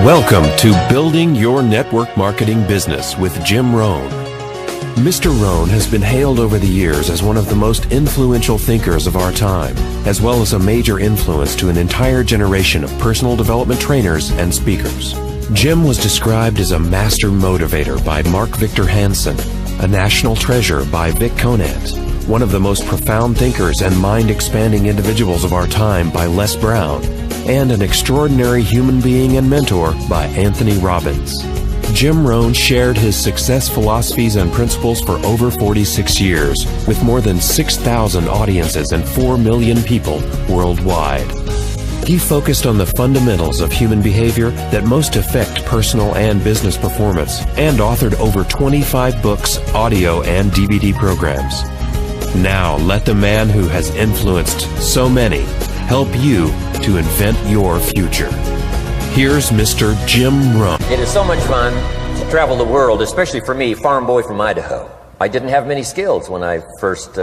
Welcome to Building Your Network Marketing Business with Jim Rohn. Mr. Rohn has been hailed over the years as one of the most influential thinkers of our time, as well as a major influence to an entire generation of personal development trainers and speakers. Jim was described as a master motivator by Mark Victor Hansen, a national treasure by Vic Conant, one of the most profound thinkers and mind-expanding individuals of our time by Les Brown, and an extraordinary human being and mentor by Anthony Robbins. Jim Rohn shared his success philosophies and principles for over 46 years, with more than 6,000 audiences and 4 million people worldwide. He focused on the fundamentals of human behavior that most affect personal and business performance, and authored over 25 books, audio, and DVD programs. Now, let the man who has influenced so many help you to invent your future. Here's Mr. Jim Rohn. It is so much fun to travel the world, especially for me, farm boy from Idaho. I didn't have many skills when I first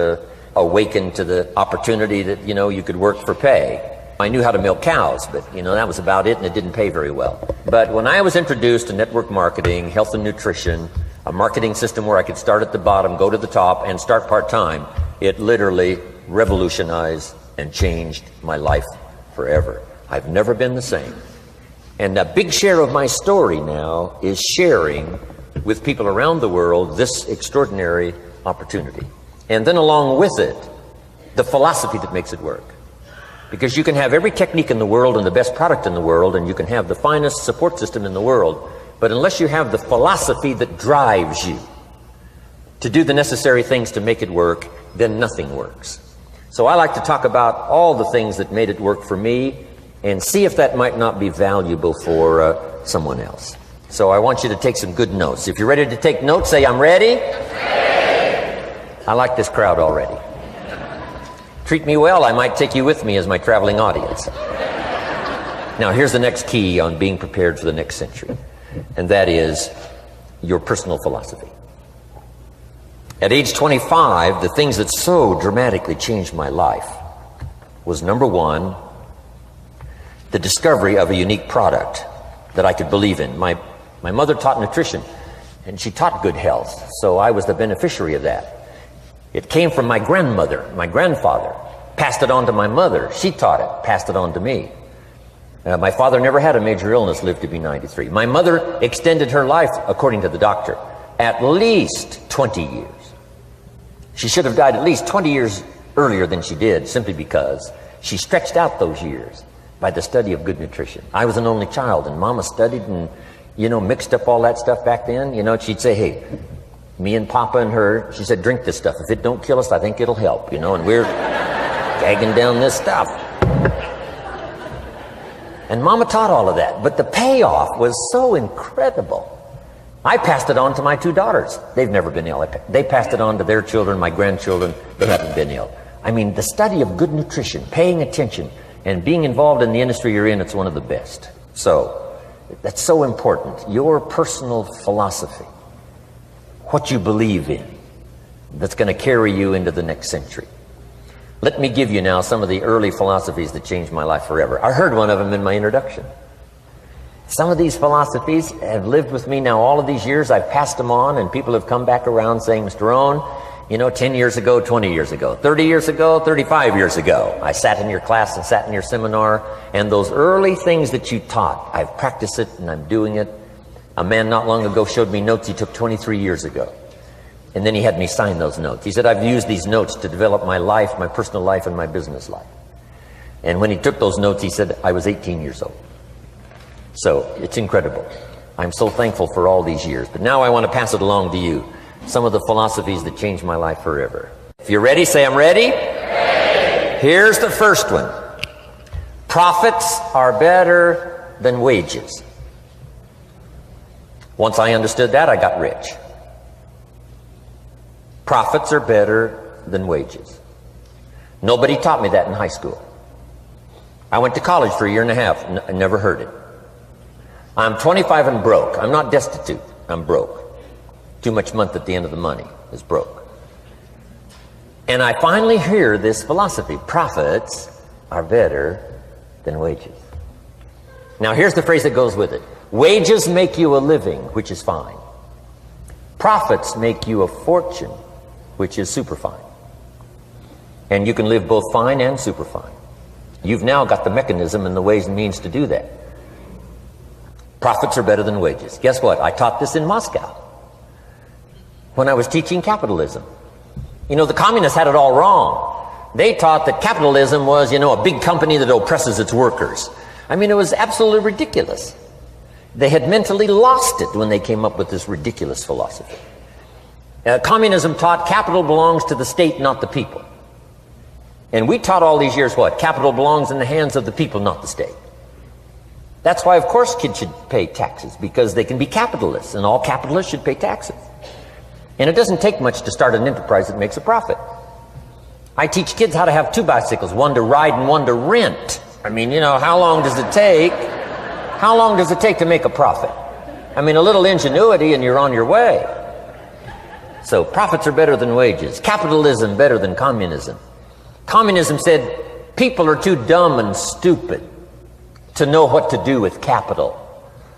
awakened to the opportunity that, you could work for pay. I knew how to milk cows, but, that was about it, and it didn't pay very well. But when I was introduced to network marketing, health and nutrition, a marketing system where I could start at the bottom, go to the top, and start part-time, it literally revolutionized and changed my life forever. I've never been the same. And a big share of my story now is sharing with people around the world this extraordinary opportunity. And then along with it, the philosophy that makes it work. Because you can have every technique in the world and the best product in the world, and you can have the finest support system in the world, but unless you have the philosophy that drives you to do the necessary things to make it work, then nothing works. So I like to talk about all the things that made it work for me and see if that might not be valuable for someone else. So I want you to take some good notes. If you're ready to take notes, say, I'm ready. I like this crowd already. Treat me well, I might take you with me as my traveling audience. Now here's the next key on being prepared for the next century, and that is your personal philosophy. At age 25, the things that so dramatically changed my life was, number one, the discovery of a unique product that I could believe in. My mother taught nutrition, and she taught good health, so I was the beneficiary of that. It came from my grandmother, my grandfather, passed it on to my mother. She taught it, passed it on to me. My father never had a major illness, lived to be 93. My mother extended her life, according to the doctor, at least 20 years. She should have died at least 20 years earlier than she did, simply because she stretched out those years by the study of good nutrition. I was an only child, and Mama studied and, mixed up all that stuff back then. She'd say, hey, me and Papa and her, she said, drink this stuff. If it don't kill us, I think it'll help, and we're gagging down this stuff. And Mama taught all of that, but the payoff was so incredible. I passed it on to my 2 daughters. They've never been ill. They passed it on to their children, my grandchildren. They haven't been ill. I mean, the study of good nutrition, paying attention, and being involved in the industry you're in, it's one of the best. So, that's so important. Your personal philosophy, what you believe in, that's going to carry you into the next century. Let me give you now some of the early philosophies that changed my life forever. I heard one of them in my introduction. Some of these philosophies have lived with me now all of these years. I've passed them on, and people have come back around saying, Mr. Rohn, 10 years ago, 20 years ago, 30 years ago, 35 years ago, I sat in your class and sat in your seminar, and those early things that you taught, I've practiced it and I'm doing it. A man not long ago showed me notes he took 23 years ago. And then he had me sign those notes. He said, I've used these notes to develop my life, my personal life, and my business life. And when he took those notes, he said, I was 18 years old. So it's incredible. I'm so thankful for all these years. But now I want to pass it along to you. Some of the philosophies that changed my life forever. If you're ready, say I'm ready. Here's the first one. Profits are better than wages. Once I understood that, I got rich. Profits are better than wages. Nobody taught me that in high school. I went to college for a year and a half. I never heard it. I'm 25 and broke. I'm not destitute. I'm broke. Too much month at the end of the money is broke. And I finally hear this philosophy. Profits are better than wages. Now here's the phrase that goes with it. Wages make you a living, which is fine. Profits make you a fortune, which is super fine. And you can live both fine and super fine. You've now got the mechanism and the ways and means to do that. Profits are better than wages. Guess what? I taught this in Moscow when I was teaching capitalism. You know, the communists had it all wrong. They taught that capitalism was, you know, a big company that oppresses its workers. I mean, it was absolutely ridiculous. They had mentally lost it when they came up with this ridiculous philosophy. Communism taught capital belongs to the state, not the people. And we taught all these years what? Capital belongs in the hands of the people, not the state. That's why, of course, kids should pay taxes, because they can be capitalists, and all capitalists should pay taxes. And it doesn't take much to start an enterprise that makes a profit. I teach kids how to have two bicycles, one to ride and one to rent. I mean, you know, how long does it take? How long does it take to make a profit? I mean, a little ingenuity and you're on your way. So profits are better than wages. Capitalism better than communism. Communism said people are too dumb and stupid to know what to do with capital.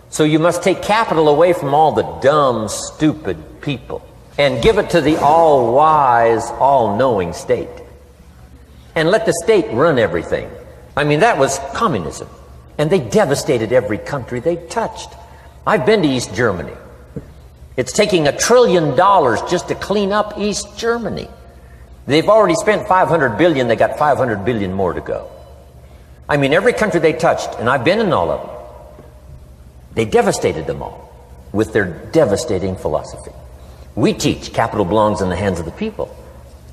So you must take capital away from all the dumb, stupid people and give it to the all-wise, all-knowing state. And let the state run everything. I mean, that was communism. And they devastated every country they touched. I've been to East Germany. It's taking $1 trillion just to clean up East Germany. They've already spent $500 billion. They got $500 billion more to go. I mean, every country they touched, and I've been in all of them, they devastated them all with their devastating philosophy. We teach capital belongs in the hands of the people.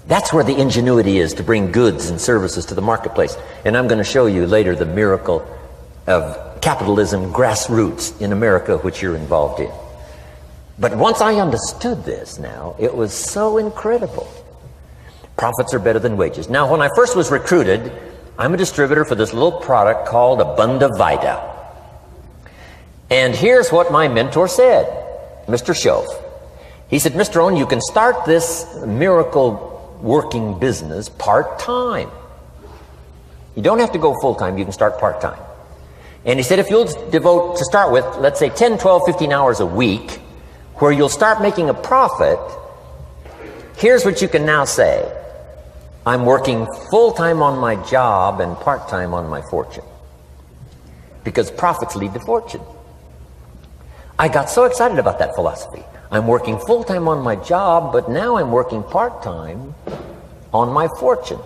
That's where the ingenuity is to bring goods and services to the marketplace. And I'm going to show you later the miracle of capitalism grassroots in America, which you're involved in. But once I understood this now, it was so incredible. Profits are better than wages. Now, when I first was recruited, I'm a distributor for this little product called Abunda Vita. And here's what my mentor said, Mr. Schoaf. He said, Mr. Rohn, you can start this miracle working business part-time. You don't have to go full-time, you can start part-time. And he said, if you'll devote, to start with, let's say 10, 12, 15 hours a week, where you'll start making a profit, here's what you can now say. I'm working full-time on my job and part-time on my fortune. Because profits lead to fortune. I got so excited about that philosophy. I'm working full-time on my job, but now I'm working part-time on my fortune.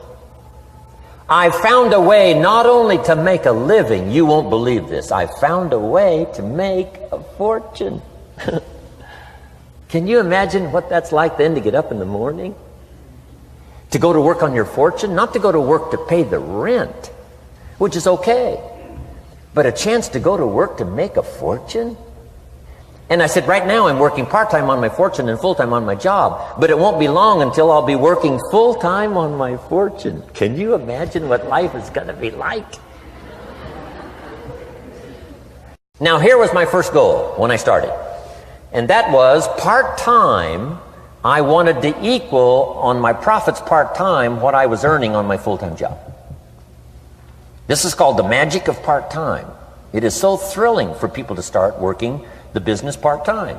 I found a way not only to make a living, you won't believe this, I found a way to make a fortune. Can you imagine what that's like then to get up in the morning? To go to work on your fortune? Not to go to work to pay the rent, which is okay, but a chance to go to work to make a fortune? And I said, right now I'm working part-time on my fortune and full-time on my job, but it won't be long until I'll be working full-time on my fortune. Can you imagine what life is going to be like? Now, here was my first goal when I started, and that was part-time. I wanted to equal on my profits part-time what I was earning on my full-time job. This is called the magic of part-time. It is so thrilling for people to start working the business part-time,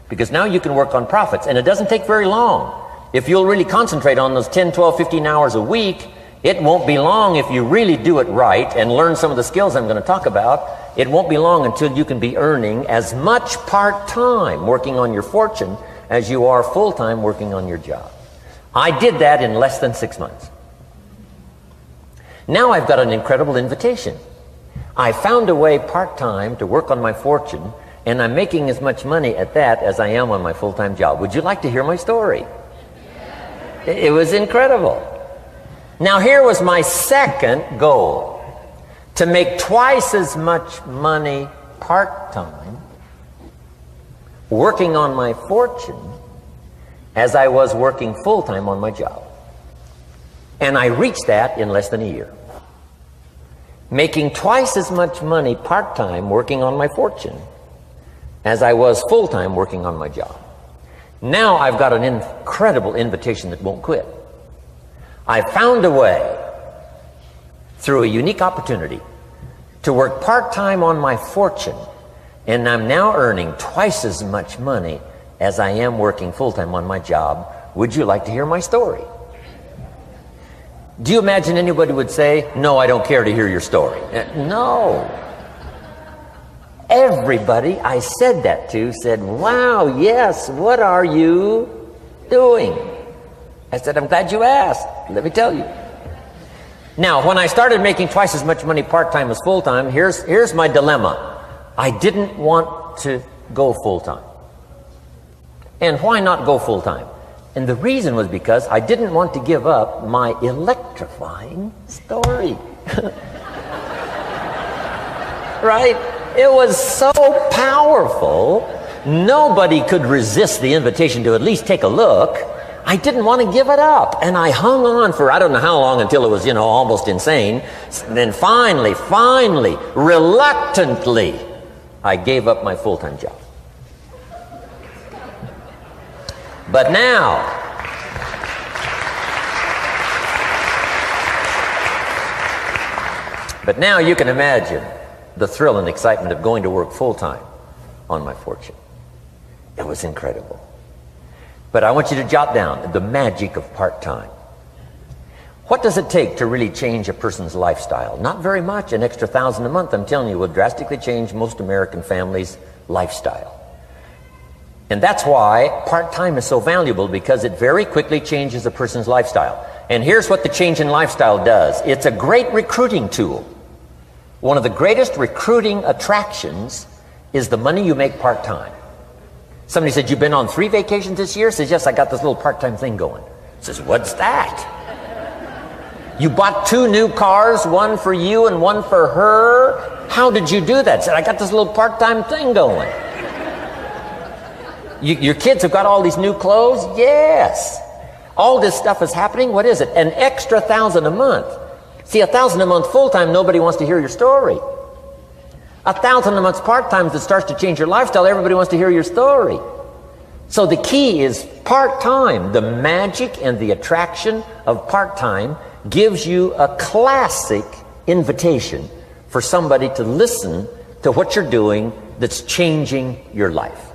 because now you can work on profits, and it doesn't take very long. If you'll really concentrate on those 10, 12, 15 hours a week, it won't be long if you really do it right and learn some of the skills I'm going to talk about. It won't be long until you can be earning as much part-time working on your fortune as you are full-time working on your job. I did that in less than 6 months. Now I've got an incredible invitation. I found a way part-time to work on my fortune, and I'm making as much money at that as I am on my full-time job. Would you like to hear my story? It was incredible. Now, here was my second goal, to make twice as much money part-time working on my fortune as I was working full-time on my job. And I reached that in less than a year. Making twice as much money part-time working on my fortune as I was full-time working on my job. Now I've got an incredible invitation that won't quit. I found a way, through a unique opportunity, to work part-time on my fortune And I'm now earning twice as much money as I am working full-time on my job. Would you like to hear my story? Do you imagine anybody would say, no, I don't care to hear your story? No. Everybody I said that to said, wow, yes, what are you doing? I said, I'm glad you asked. Let me tell you. Now, when I started making twice as much money part-time as full-time, here's my dilemma. I didn't want to go full-time. And why not go full-time? And the reason was because I didn't want to give up my electrifying story. Right? It was so powerful, nobody could resist the invitation to at least take a look. I didn't want to give it up. And I hung on for I don't know how long until it was, almost insane. And then finally, reluctantly, I gave up my full-time job. But now, you can imagine the thrill and excitement of going to work full-time on my fortune. It was incredible. But I want you to jot down the magic of part-time. What does it take to really change a person's lifestyle? Not very much. An extra $1,000 a month, I'm telling you, will drastically change most American families' lifestyle. And that's why part-time is so valuable, because it very quickly changes a person's lifestyle. And here's what the change in lifestyle does. It's a great recruiting tool. One of the greatest recruiting attractions is the money you make part-time. Somebody said, you've been on 3 vacations this year? Says, yes, I got this little part-time thing going. Says, what's that? You bought 2 new cars, one for you and one for her? How did you do that? Said, I got this little part-time thing going. Your kids have got all these new clothes? Yes. All this stuff is happening. What is it? An extra $1,000 a month. See, $1,000 a month full-time, nobody wants to hear your story. $1,000 a month part-time that starts to change your lifestyle, everybody wants to hear your story. So the key is part-time. The magic and the attraction of part-time gives you a classic invitation for somebody to listen to what you're doing that's changing your life.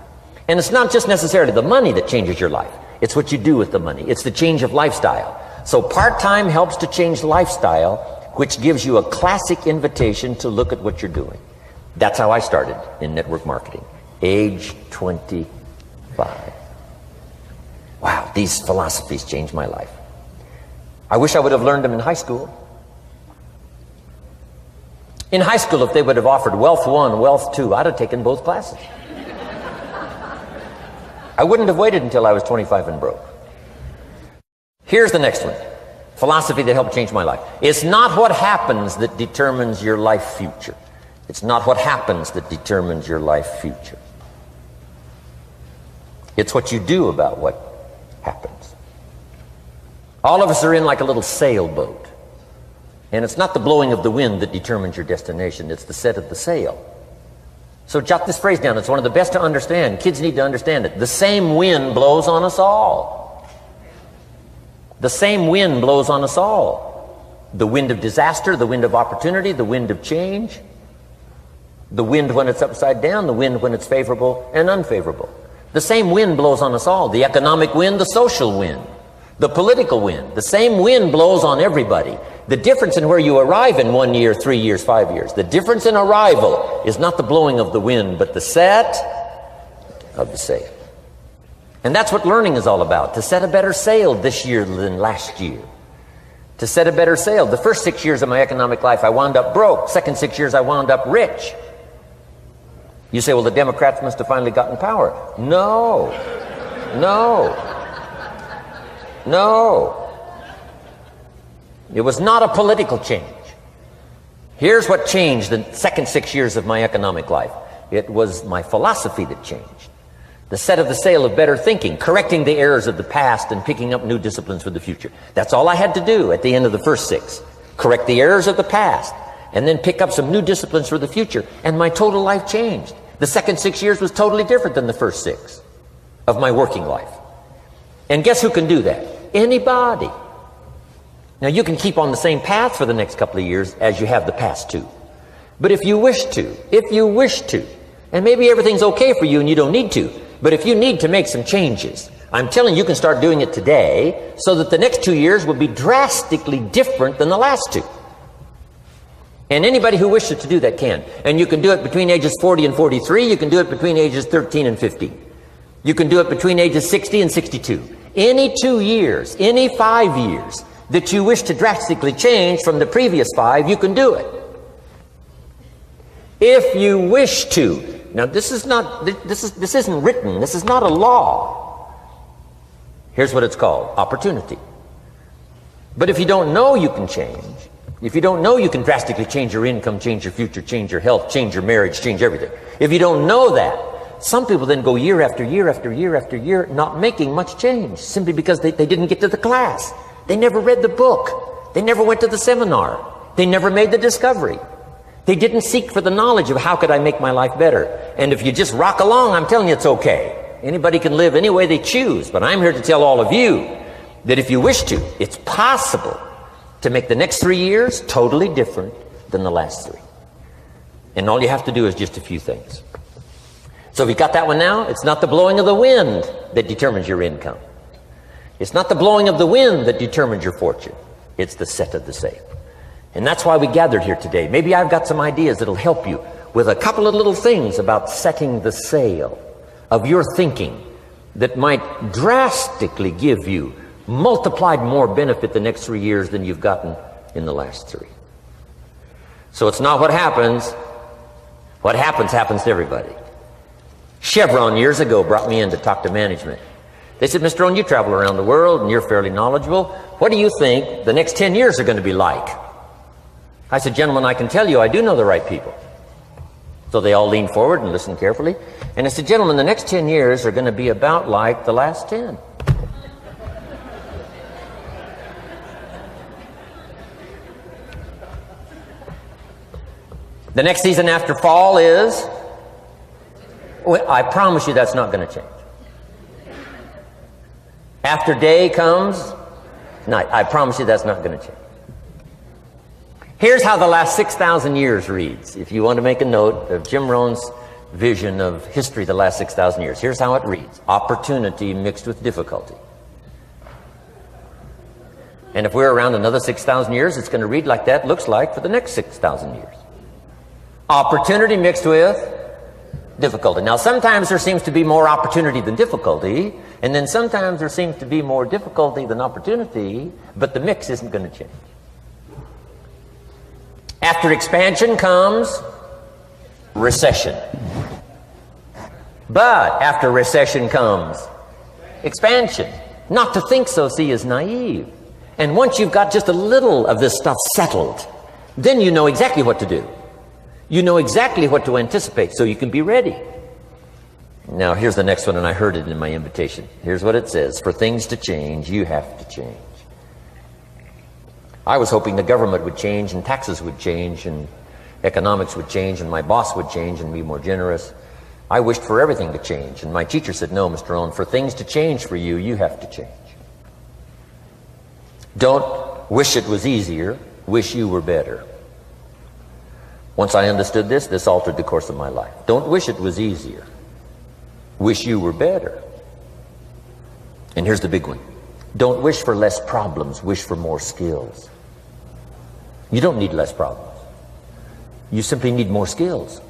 And it's not just necessarily the money that changes your life. It's what you do with the money. It's the change of lifestyle. So part-time helps to change lifestyle, which gives you a classic invitation to look at what you're doing. That's how I started in network marketing, age 25. Wow, these philosophies changed my life. I wish I would have learned them in high school. In high school, if they would have offered Wealth 1, Wealth 2, I'd have taken both classes. I wouldn't have waited until I was 25 and broke. Here's the next one. Philosophy that helped change my life. It's not what happens that determines your life future. It's not what happens that determines your life future. It's what you do about what happens. All of us are in like a little sailboat. And it's not the blowing of the wind that determines your destination. It's the set of the sail. So jot this phrase down. It's one of the best to understand. Kids need to understand it. The same wind blows on us all. The same wind blows on us all. The wind of disaster, the wind of opportunity, the wind of change. The wind when it's upside down, the wind when it's favorable and unfavorable. The same wind blows on us all. The economic wind, the social wind, the political wind. The same wind blows on everybody. The difference in where you arrive in 1 year, 3 years, 5 years, the difference in arrival is not the blowing of the wind, but the set of the sail. And that's what learning is all about, to set a better sail this year than last year. To set a better sail. The first 6 years of my economic life, I wound up broke. Second 6 years, I wound up rich. You say, well, the Democrats must have finally gotten power. No. It was not a political change. Here's what changed the second 6 years of my economic life. It was my philosophy that changed. The set of the sail of better thinking, correcting the errors of the past and picking up new disciplines for the future. That's all I had to do at the end of the first 6. Correct the errors of the past and then pick up some new disciplines for the future. And my total life changed. The second 6 years was totally different than the first 6 of my working life. And guess who can do that? Anybody. Now you can keep on the same path for the next couple of years as you have the past 2. But if you wish to, And maybe everything's okay for you and you don't need to. But if you need to make some changes, I'm telling you, you can start doing it today so that the next 2 years will be drastically different than the last 2. And anybody who wishes to do that can. And you can do it between ages 40 and 43. You can do it between ages 13 and 15. You can do it between ages 60 and 62. Any 2 years, any 5 years that you wish to drastically change from the previous 5, you can do it. If you wish to. Now this isn't written. This is not a law. Here's what it's called: opportunity. But if you don't know you can change, if you don't know you can drastically change your income, change your future, change your health, change your marriage, change everything, if you don't know that, some people then go year after year after year after year not making much change simply because they didn't get to the class. They never read the book. They never went to the seminar. They never made the discovery. They didn't seek for the knowledge of how could I make my life better. And if you just rock along, I'm telling you it's okay. Anybody can live any way they choose, but I'm here to tell all of you that if you wish to, it's possible to make the next 3 years totally different than the last 3. And all you have to do is just a few things. So if you got that one now, it's not the blowing of the wind that determines your income. It's not the blowing of the wind that determines your fortune. It's the set of the sail. And that's why we gathered here today. Maybe I've got some ideas that'll help you with a couple of little things about setting the sail of your thinking that might drastically give you multiplied more benefit the next 3 years than you've gotten in the last 3. So it's not what happens. What happens to everybody. Chevron years ago brought me in to talk to management. They said, Mr. Rohn, you travel around the world and you're fairly knowledgeable. What do you think the next 10 years are going to be like? I said, gentlemen, I can tell you I do know the right people. So they all leaned forward and listened carefully. And I said, gentlemen, the next 10 years are going to be about like the last 10. The next season after fall is, well, I promise you that's not going to change. After day comes night. I promise you that's not going to change. Here's how the last 6,000 years reads. If you want to make a note of Jim Rohn's vision of history the last 6,000 years, here's how it reads. Opportunity mixed with difficulty. And if we're around another 6,000 years, it's going to read like that looks like for the next 6,000 years. Opportunity mixed with difficulty. Now, sometimes there seems to be more opportunity than difficulty, and then sometimes there seems to be more difficulty than opportunity, but the mix isn't going to change. After expansion comes recession. But after recession comes expansion. Not to think so, see, is naive. And once you've got just a little of this stuff settled, then you know exactly what to do. You know exactly what to anticipate, so you can be ready. Now, here's the next one, and I heard it in my invitation. Here's what it says. For things to change, you have to change. I was hoping the government would change, and taxes would change, and economics would change, and my boss would change and be more generous. I wished for everything to change, and my teacher said, no, Mr. Rohn, for things to change for you, you have to change. Don't wish it was easier, wish you were better. Once I understood this, this altered the course of my life. Don't wish it was easier. Wish you were better. And here's the big one. Don't wish for less problems. Wish for more skills. You don't need less problems. You simply need more skills.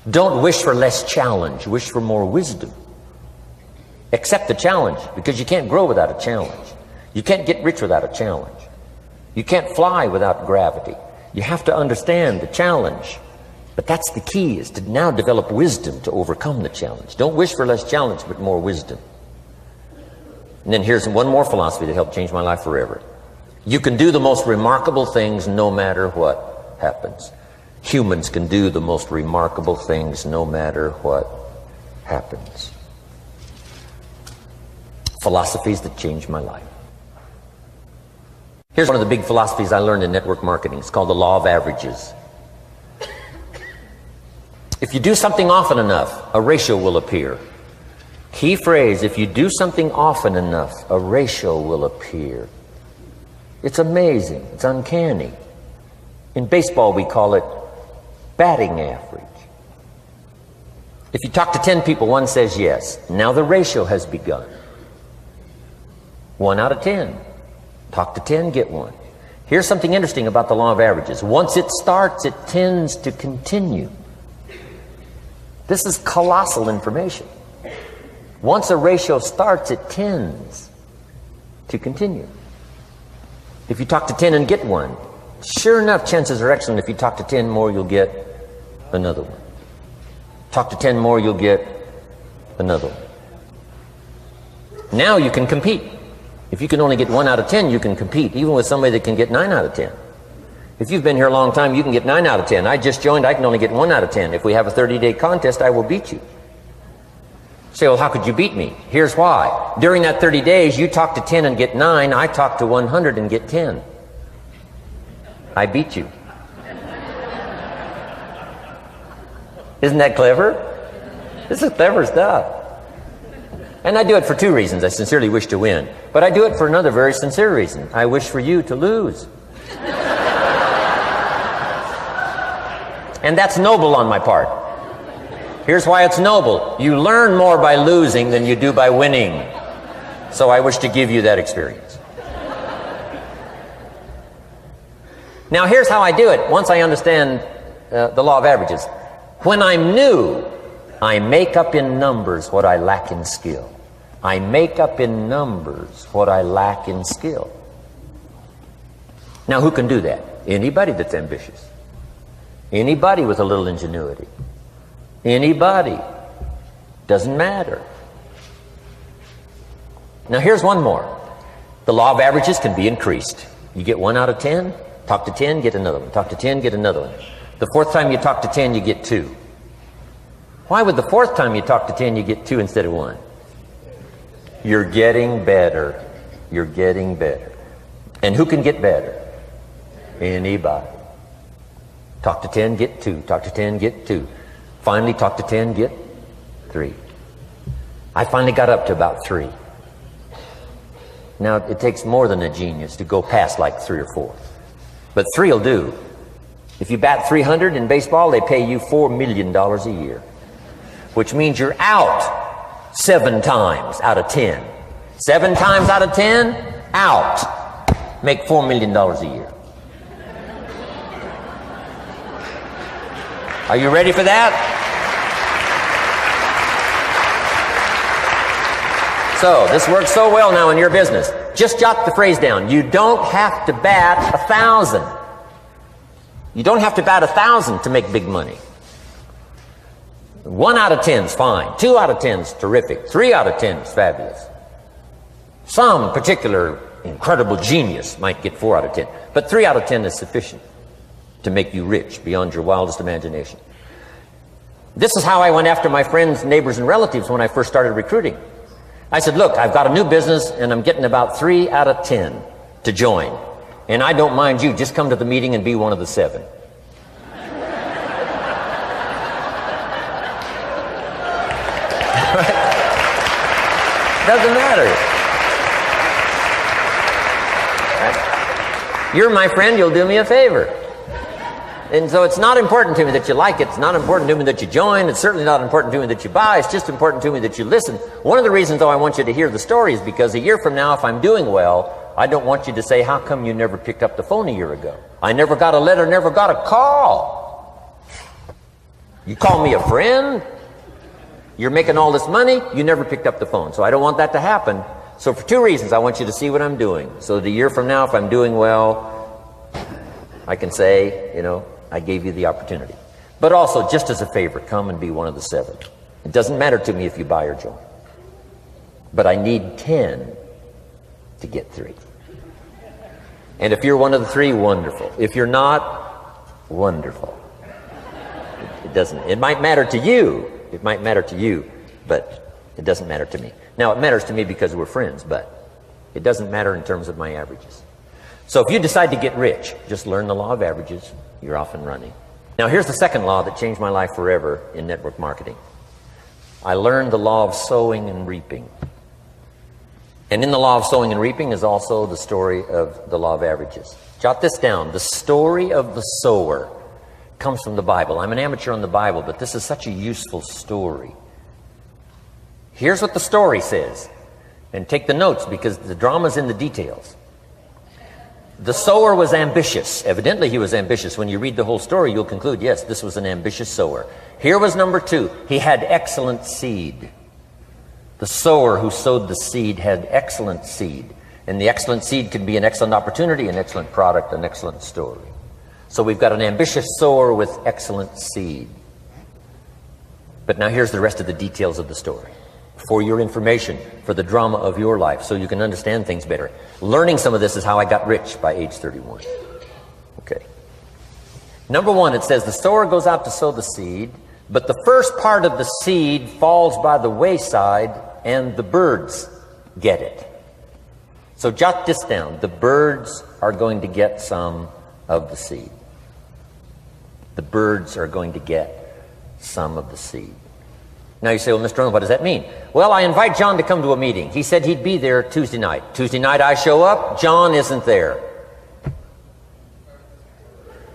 Don't wish for less challenge. Wish for more wisdom. Accept the challenge, because you can't grow without a challenge. You can't get rich without a challenge. You can't fly without gravity. You have to understand the challenge. But that's the key, is to now develop wisdom to overcome the challenge. Don't wish for less challenge, but more wisdom. And then here's one more philosophy that helped change my life forever. You can do the most remarkable things no matter what happens. Humans can do the most remarkable things no matter what happens. Philosophies that changed my life. Here's one of the big philosophies I learned in network marketing. It's called the law of averages. If you do something often enough, a ratio will appear. Key phrase, if you do something often enough, a ratio will appear. It's amazing. It's uncanny. In baseball, we call it batting average. If you talk to 10 people, one says yes. Now the ratio has begun. 1 out of 10. Talk to 10, get 1. Here's something interesting about the law of averages. Once it starts, it tends to continue. This is colossal information. Once a ratio starts, it tends to continue. If you talk to 10 and get 1, sure enough, chances are excellent. If you talk to 10 more, you'll get another one. Talk to 10 more, you'll get another one. Now you can compete. If you can only get 1 out of 10, you can compete, even with somebody that can get 9 out of 10. If you've been here a long time, you can get 9 out of 10. I just joined, I can only get 1 out of 10. If we have a 30-day contest, I will beat you. Say, well, how could you beat me? Here's why. During that 30 days, you talk to 10 and get 9. I talk to 100 and get 10. I beat you. Isn't that clever? This is clever stuff. And I do it for 2 reasons. I sincerely wish to win. But I do it for another very sincere reason. I wish for you to lose. And that's noble on my part. Here's why it's noble. You learn more by losing than you do by winning. So I wish to give you that experience. Now here's how I do it once I understand the law of averages. When I'm new, I make up in numbers what I lack in skill. I make up in numbers what I lack in skill. Now who can do that? Anybody that's ambitious. Anybody with a little ingenuity. Anybody. Doesn't matter. Now here's one more. The law of averages can be increased. You get 1 out of 10, talk to 10, get another one. Talk to 10, get another one. The 4th time you talk to 10, you get 2. Why would the 4th time you talk to 10, you get 2 instead of 1? You're getting better. You're getting better. And who can get better? Anybody. Talk to 10, get 2. Talk to 10, get 2. Finally, talk to 10, get 3. I finally got up to about 3. Now, it takes more than a genius to go past like 3 or 4. But 3 will do. If you bat 300 in baseball, they pay you $4 million a year. Which means you're out 7 times out of 10. 7 times out of 10, out. Make $4 million a year. Are you ready for that? So, this works so well now in your business. Just jot the phrase down. You don't have to bat 1,000. You don't have to bat 1,000 to make big money. 1 out of 10 is fine. 2 out of 10 is terrific. 3 out of 10 is fabulous. Some particular incredible genius might get 4 out of 10. But 3 out of 10 is sufficient to make you rich beyond your wildest imagination. This is how I went after my friends, neighbors, and relatives when I first started recruiting. I said, look, I've got a new business and I'm getting about 3 out of 10 to join. And I don't mind you, just come to the meeting and be one of the 7. Doesn't matter. Right? You're my friend, you'll do me a favor. And so it's not important to me that you like it. It's not important to me that you join. It's certainly not important to me that you buy. It's just important to me that you listen. One of the reasons, though, I want you to hear the story is because a year from now, if I'm doing well, I don't want you to say, how come you never picked up the phone a year ago? I never got a letter, never got a call. You call me a friend? You're making all this money, you never picked up the phone. So I don't want that to happen. So for 2 reasons, I want you to see what I'm doing. So that a year from now, if I'm doing well, I can say, you know, I gave you the opportunity. But also, just as a favor, come and be one of the 7. It doesn't matter to me if you buy or join. But I need 10 to get 3. And if you're one of the 3, wonderful. If you're not, wonderful. It doesn't. It might matter to you. It might matter to you, but it doesn't matter to me. Now, it matters to me because we're friends, but it doesn't matter in terms of my averages. So if you decide to get rich, just learn the law of averages. You're off and running. Now, here's the second law that changed my life forever in network marketing. I learned the law of sowing and reaping. And in the law of sowing and reaping is also the story of the law of averages. Jot this down. The story of the sower comes from the Bible. I'm an amateur on the Bible, but this is such a useful story. Here's what the story says. And take the notes, because the drama's in the details. The sower was ambitious. Evidently he was ambitious. When you read the whole story, you'll conclude, yes, this was an ambitious sower. Here was number 2. He had excellent seed. The sower who sowed the seed had excellent seed. And the excellent seed could be an excellent opportunity, an excellent product, an excellent story. So we've got an ambitious sower with excellent seed. But now here's the rest of the details of the story. For your information, for the drama of your life, so you can understand things better. Learning some of this is how I got rich by age 31. Okay. Number 1, it says the sower goes out to sow the seed, but the first part of the seed falls by the wayside and the birds get it. So jot this down. The birds are going to get some of the seed. The birds are going to get some of the seed. Now you say, well, Mr. Rohn, what does that mean? Well, I invite John to come to a meeting. He said he'd be there Tuesday night. Tuesday night I show up, John isn't there.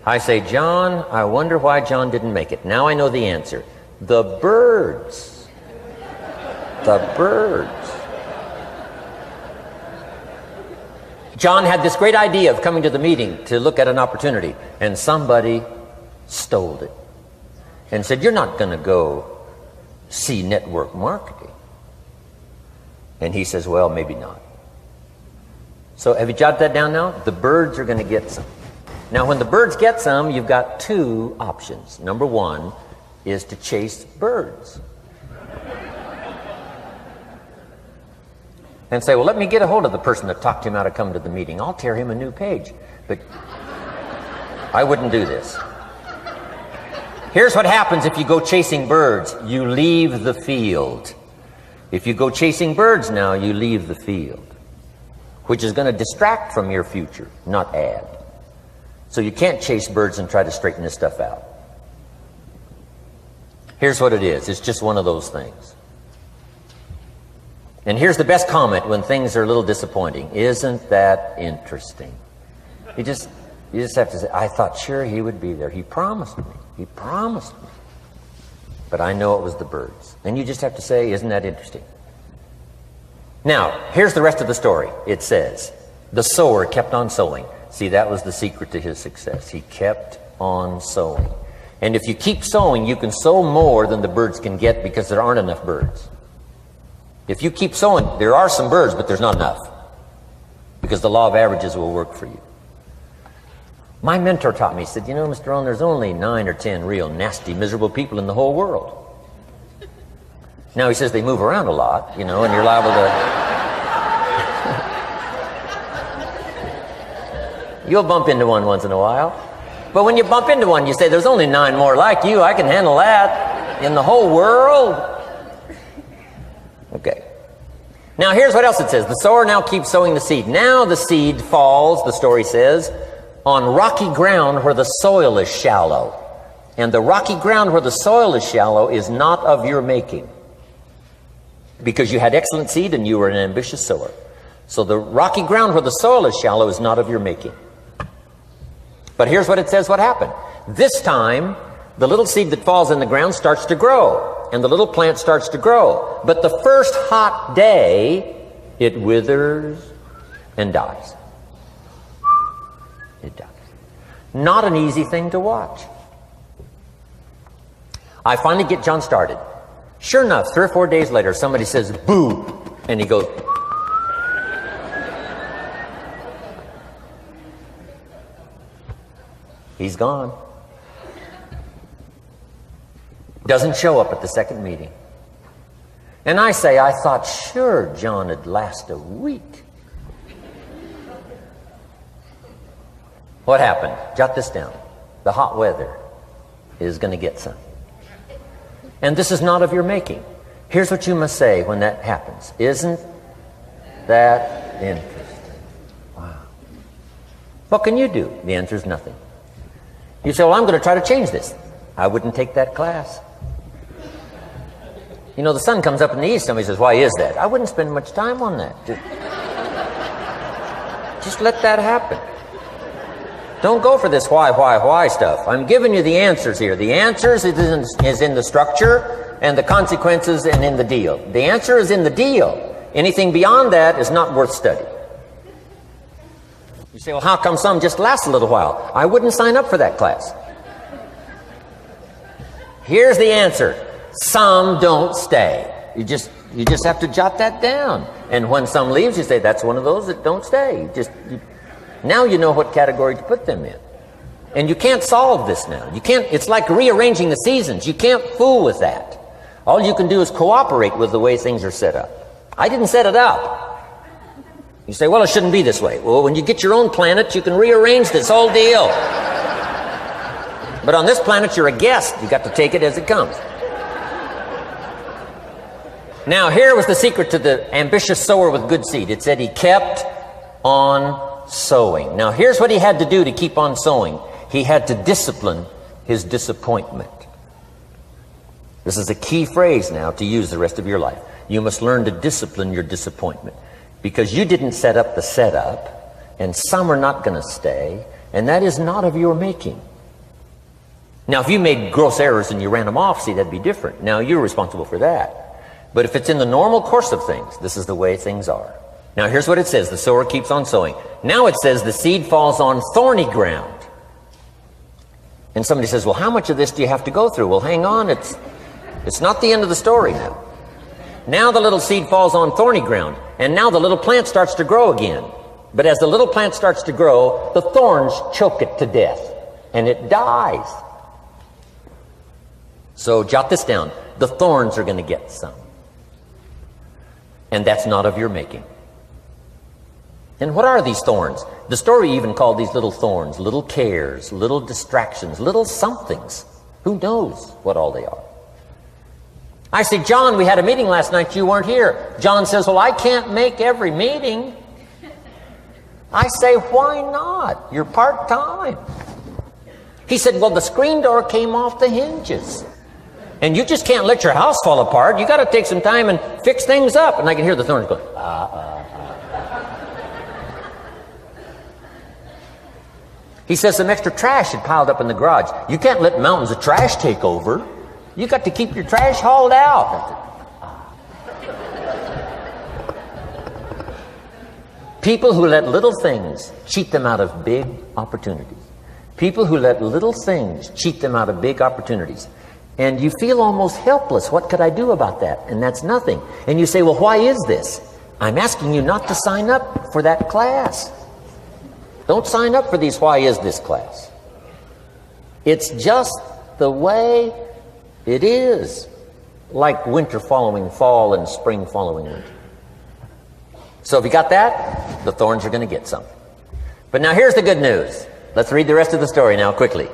I say, John, I wonder why John didn't make it. Now I know the answer. The birds. The birds. John had this great idea of coming to the meeting to look at an opportunity, and somebody stole it and said, you're not going to go see network marketing. And he says, well, maybe not. So have you jotted that down now? The birds are going to get some. Now when the birds get some, you've got 2 options. Number 1 is to chase birds. And say, well, let me get a hold of the person that talked him out of coming to the meeting. I'll tear him a new page. But I wouldn't do this. Here's what happens if you go chasing birds. You leave the field. If you go chasing birds now, you leave the field, which is going to distract from your future, not add. So you can't chase birds and try to straighten this stuff out. Here's what it is. It's just one of those things. And here's the best comment when things are a little disappointing. Isn't that interesting? You just have to say, I thought sure he would be there. He promised me. He promised me. But I know it was the birds. And you just have to say, isn't that interesting? Now, here's the rest of the story. It says, the sower kept on sowing. See, that was the secret to his success. He kept on sowing. And if you keep sowing, you can sow more than the birds can get because there aren't enough birds. If you keep sowing, there are some birds, but there's not enough. Because the law of averages will work for you. My mentor taught me, he said, you know, Mr. Rohn, there's only 9 or 10 real nasty, miserable people in the whole world. Now he says they move around a lot, you know, and you're liable to... You'll bump into one once in a while. But when you bump into one, you say, there's only 9 more like you. I can handle that in the whole world. Okay. Now here's what else it says. The sower now keeps sowing the seed. Now the seed falls, the story says, on rocky ground where the soil is shallow. And the rocky ground where the soil is shallow is not of your making. Because you had excellent seed and you were an ambitious sower. So the rocky ground where the soil is shallow is not of your making. But here's what it says what happened. This time, the little seed that falls in the ground starts to grow. And the little plant starts to grow. But the first hot day, it withers and dies. It dies. Not an easy thing to watch. I finally get John started. Sure enough, 3 or 4 days later, somebody says, boo! And he goes, he's gone. Doesn't show up at the second meeting. And I say, I thought sure John would last a week. What happened? Jot this down. The hot weather is going to get some. And this is not of your making. Here's what you must say when that happens. Isn't that interesting? Wow. What can you do? The answer is nothing. You say, well, I'm going to try to change this. I wouldn't take that class. You know, the sun comes up in the east. Somebody says, why is that? I wouldn't spend much time on that. Just let that happen. Don't go for this why stuff. I'm giving you the answers here. The answers is in the structure, and the consequences and in the deal. The answer is in the deal. Anything beyond that is not worth study. You say, well, how come some just last a little while? I wouldn't sign up for that class. Here's the answer. Some don't stay. You just have to jot that down. And when some leaves, you say, that's one of those that don't stay. Now you know what category to put them in. And you can't solve this now. You can't. It's like rearranging the seasons. You can't fool with that. All you can do is cooperate with the way things are set up. I didn't set it up. You say, well, it shouldn't be this way. Well, when you get your own planet, you can rearrange this whole deal. But on this planet, you're a guest. You got to take it as it comes. Now, here was the secret to the ambitious sower with good seed. It said he kept on sowing. Now, here's what he had to do to keep on sowing. He had to discipline his disappointment. This is a key phrase now to use the rest of your life. You must learn to discipline your disappointment, because you didn't set up the setup, and some are not going to stay, and that is not of your making. Now, if you made gross errors and you ran them off, see, that'd be different. Now, you're responsible for that. But if it's in the normal course of things, this is the way things are. Now, here's what it says. The sower keeps on sowing. Now it says the seed falls on thorny ground. And somebody says, well, how much of this do you have to go through? Well, hang on. It's not the end of the story now. Now the little seed falls on thorny ground, and now the little plant starts to grow again. But as the little plant starts to grow, the thorns choke it to death, and it dies. So jot this down. The thorns are going to get some. And that's not of your making. And what are these thorns? The story even called these little thorns, little cares, little distractions, little somethings. Who knows what all they are? I say, John, we had a meeting last night. You weren't here. John says, well, I can't make every meeting. I say, why not? You're part-time. He said, well, the screen door came off the hinges. And you just can't let your house fall apart. You got to take some time and fix things up. And I can hear the thorns going, He says some extra trash had piled up in the garage. You can't let mountains of trash take over. You got to keep your trash hauled out. People who let little things cheat them out of big opportunities. People who let little things cheat them out of big opportunities. And you feel almost helpless. What could I do about that? And that's nothing. And you say, well, why is this? I'm asking you not to sign up for that class. Don't sign up for these why is this class. It's just the way it is, like winter following fall and spring following winter. So if you got that, the thorns are going to get some. But now here's the good news. Let's read the rest of the story now quickly.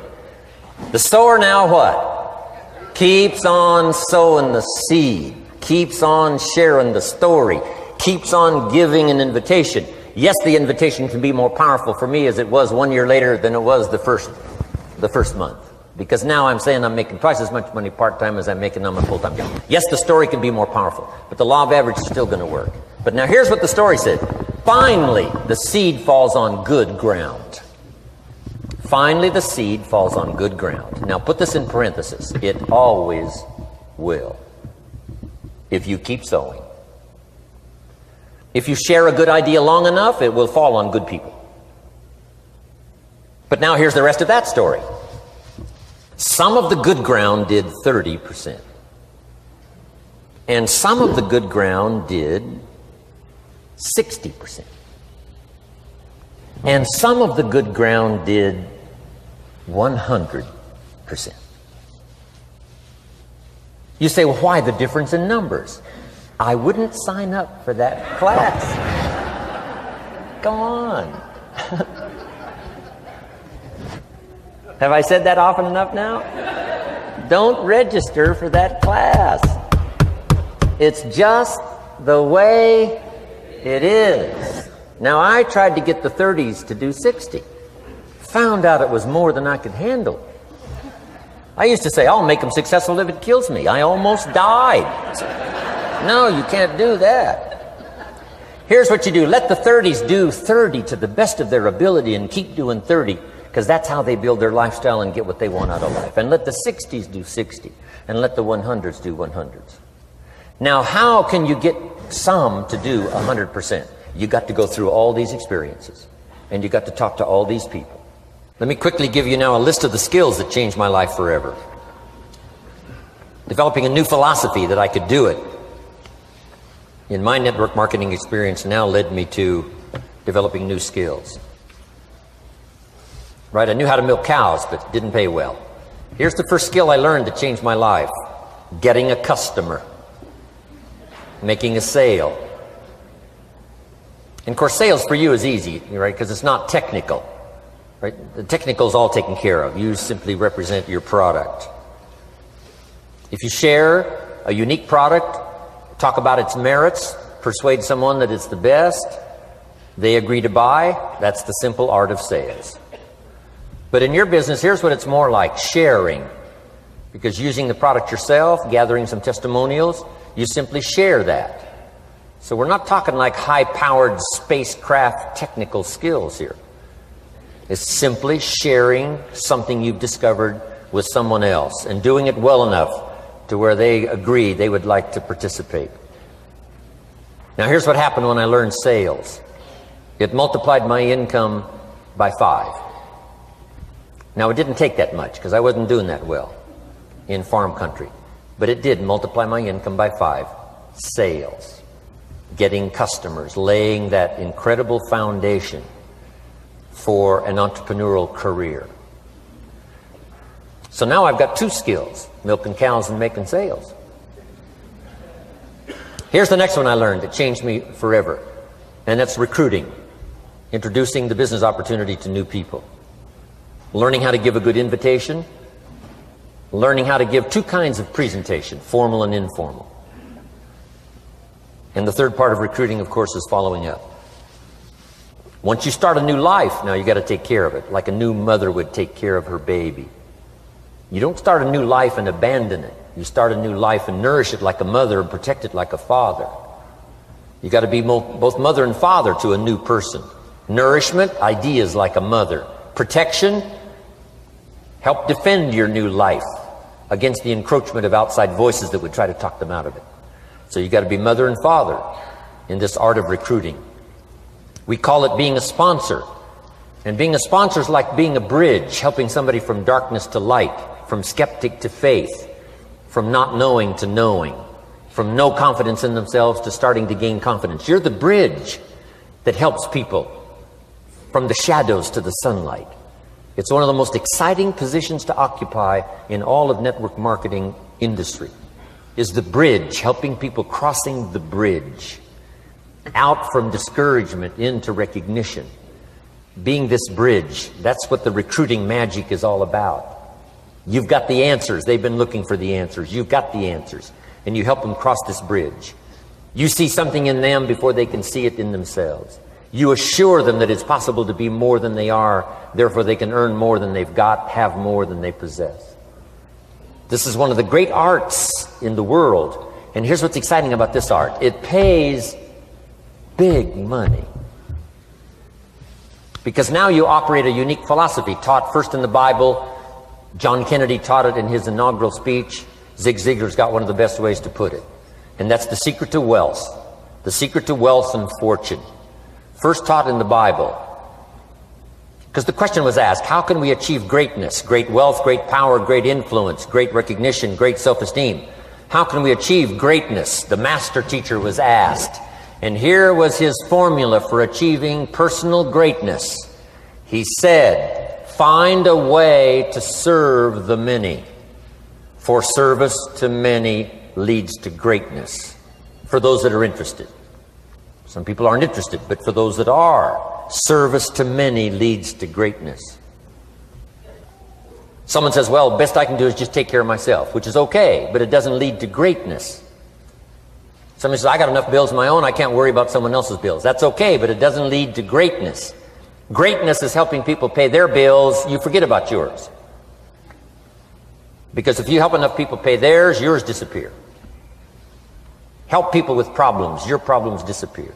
The sower now what? Keeps on sowing the seed, keeps on sharing the story, keeps on giving an invitation. Yes, the invitation can be more powerful for me as it was 1 year later than it was the first month. Because now I'm saying I'm making twice as much money part-time as I'm making on my full-time job. Yes, the story can be more powerful, but the law of average is still going to work. But now here's what the story said. Finally, the seed falls on good ground. Finally, the seed falls on good ground. Now put this in parentheses. It always will, if you keep sowing. If you share a good idea long enough, it will fall on good people. But now here's the rest of that story. Some of the good ground did 30%. And some of the good ground did 60%. And some of the good ground did 100%. You say, well, why the difference in numbers? I wouldn't sign up for that class. Go on. Have I said that often enough now? Don't register for that class. It's just the way it is. Now, I tried to get the 30s to do 60. Found out it was more than I could handle. I used to say, I'll make them successful if it kills me. I almost died. No, you can't do that. Here's what you do. Let the 30s do 30 to the best of their ability and keep doing 30. because that's how they build their lifestyle and get what they want out of life. And let the 60s do 60, and let the 100s do 100s. Now, how can you get some to do 100%? You got to go through all these experiences, and you got to talk to all these people. Let me quickly give you now a list of the skills that changed my life forever. Developing a new philosophy that I could do it in my network marketing experience now led me to developing new skills. Right, I knew how to milk cows, but it didn't pay well. Here's the first skill I learned that changed my life: getting a customer, making a sale. And of course, sales for you is easy, right? Because it's not technical, right? The technical is all taken care of. You simply represent your product. If you share a unique product, talk about its merits, persuade someone that it's the best, they agree to buy, that's the simple art of sales. But in your business, here's what it's more like: sharing. Because using the product yourself, gathering some testimonials, you simply share that. So we're not talking like high-powered spacecraft technical skills here. It's simply sharing something you've discovered with someone else and doing it well enough to where they agree they would like to participate. Now here's what happened when I learned sales. It multiplied my income by 5. Now it didn't take that much because I wasn't doing that well in farm country, but it did multiply my income by 5. Sales, getting customers, laying that incredible foundation for an entrepreneurial career. So now I've got 2 skills: milking cows and making sales. Here's the next one I learned that changed me forever, and that's recruiting. Introducing the business opportunity to new people. Learning how to give a good invitation. Learning how to give 2 kinds of presentation, formal and informal. And the third part of recruiting, of course, is following up. Once you start a new life, now you got to take care of it, like a new mother would take care of her baby. You don't start a new life and abandon it. You start a new life and nourish it like a mother and protect it like a father. You got to be both mother and father to a new person. Nourishment, ideas like a mother. Protection, help defend your new life against the encroachment of outside voices that would try to talk them out of it. So you got to be mother and father in this art of recruiting. We call it being a sponsor. And being a sponsor is like being a bridge, helping somebody from darkness to light, from skeptic to faith, from not knowing to knowing, from no confidence in themselves to starting to gain confidence. You're the bridge that helps people from the shadows to the sunlight. It's one of the most exciting positions to occupy in all of network marketing industry, is the bridge, helping people crossing the bridge out from discouragement into recognition. Being this bridge, that's what the recruiting magic is all about. You've got the answers. They've been looking for the answers. You've got the answers, and you help them cross this bridge. You see something in them before they can see it in themselves. You assure them that it's possible to be more than they are, therefore they can earn more than they've got, have more than they possess. This is one of the great arts in the world, and here's what's exciting about this art. It pays big money. Because now you operate a unique philosophy taught first in the Bible. John Kennedy taught it in his inaugural speech. Zig Ziglar's got one of the best ways to put it. And that's the secret to wealth. The secret to wealth and fortune. First taught in the Bible. Because the question was asked, how can we achieve greatness, great wealth, great power, great influence, great recognition, great self-esteem? How can we achieve greatness? The master teacher was asked. And here was his formula for achieving personal greatness. He said, find a way to serve the many, for service to many leads to greatness. For those that are interested. Some people aren't interested, but for those that are, service to many leads to greatness. Someone says, well, best I can do is just take care of myself, which is okay, but it doesn't lead to greatness. Somebody says, I got enough bills of my own, I can't worry about someone else's bills. That's okay, but it doesn't lead to greatness. Greatness is helping people pay their bills, you forget about yours. Because if you help enough people pay theirs, yours disappear. Help people with problems, your problems disappear.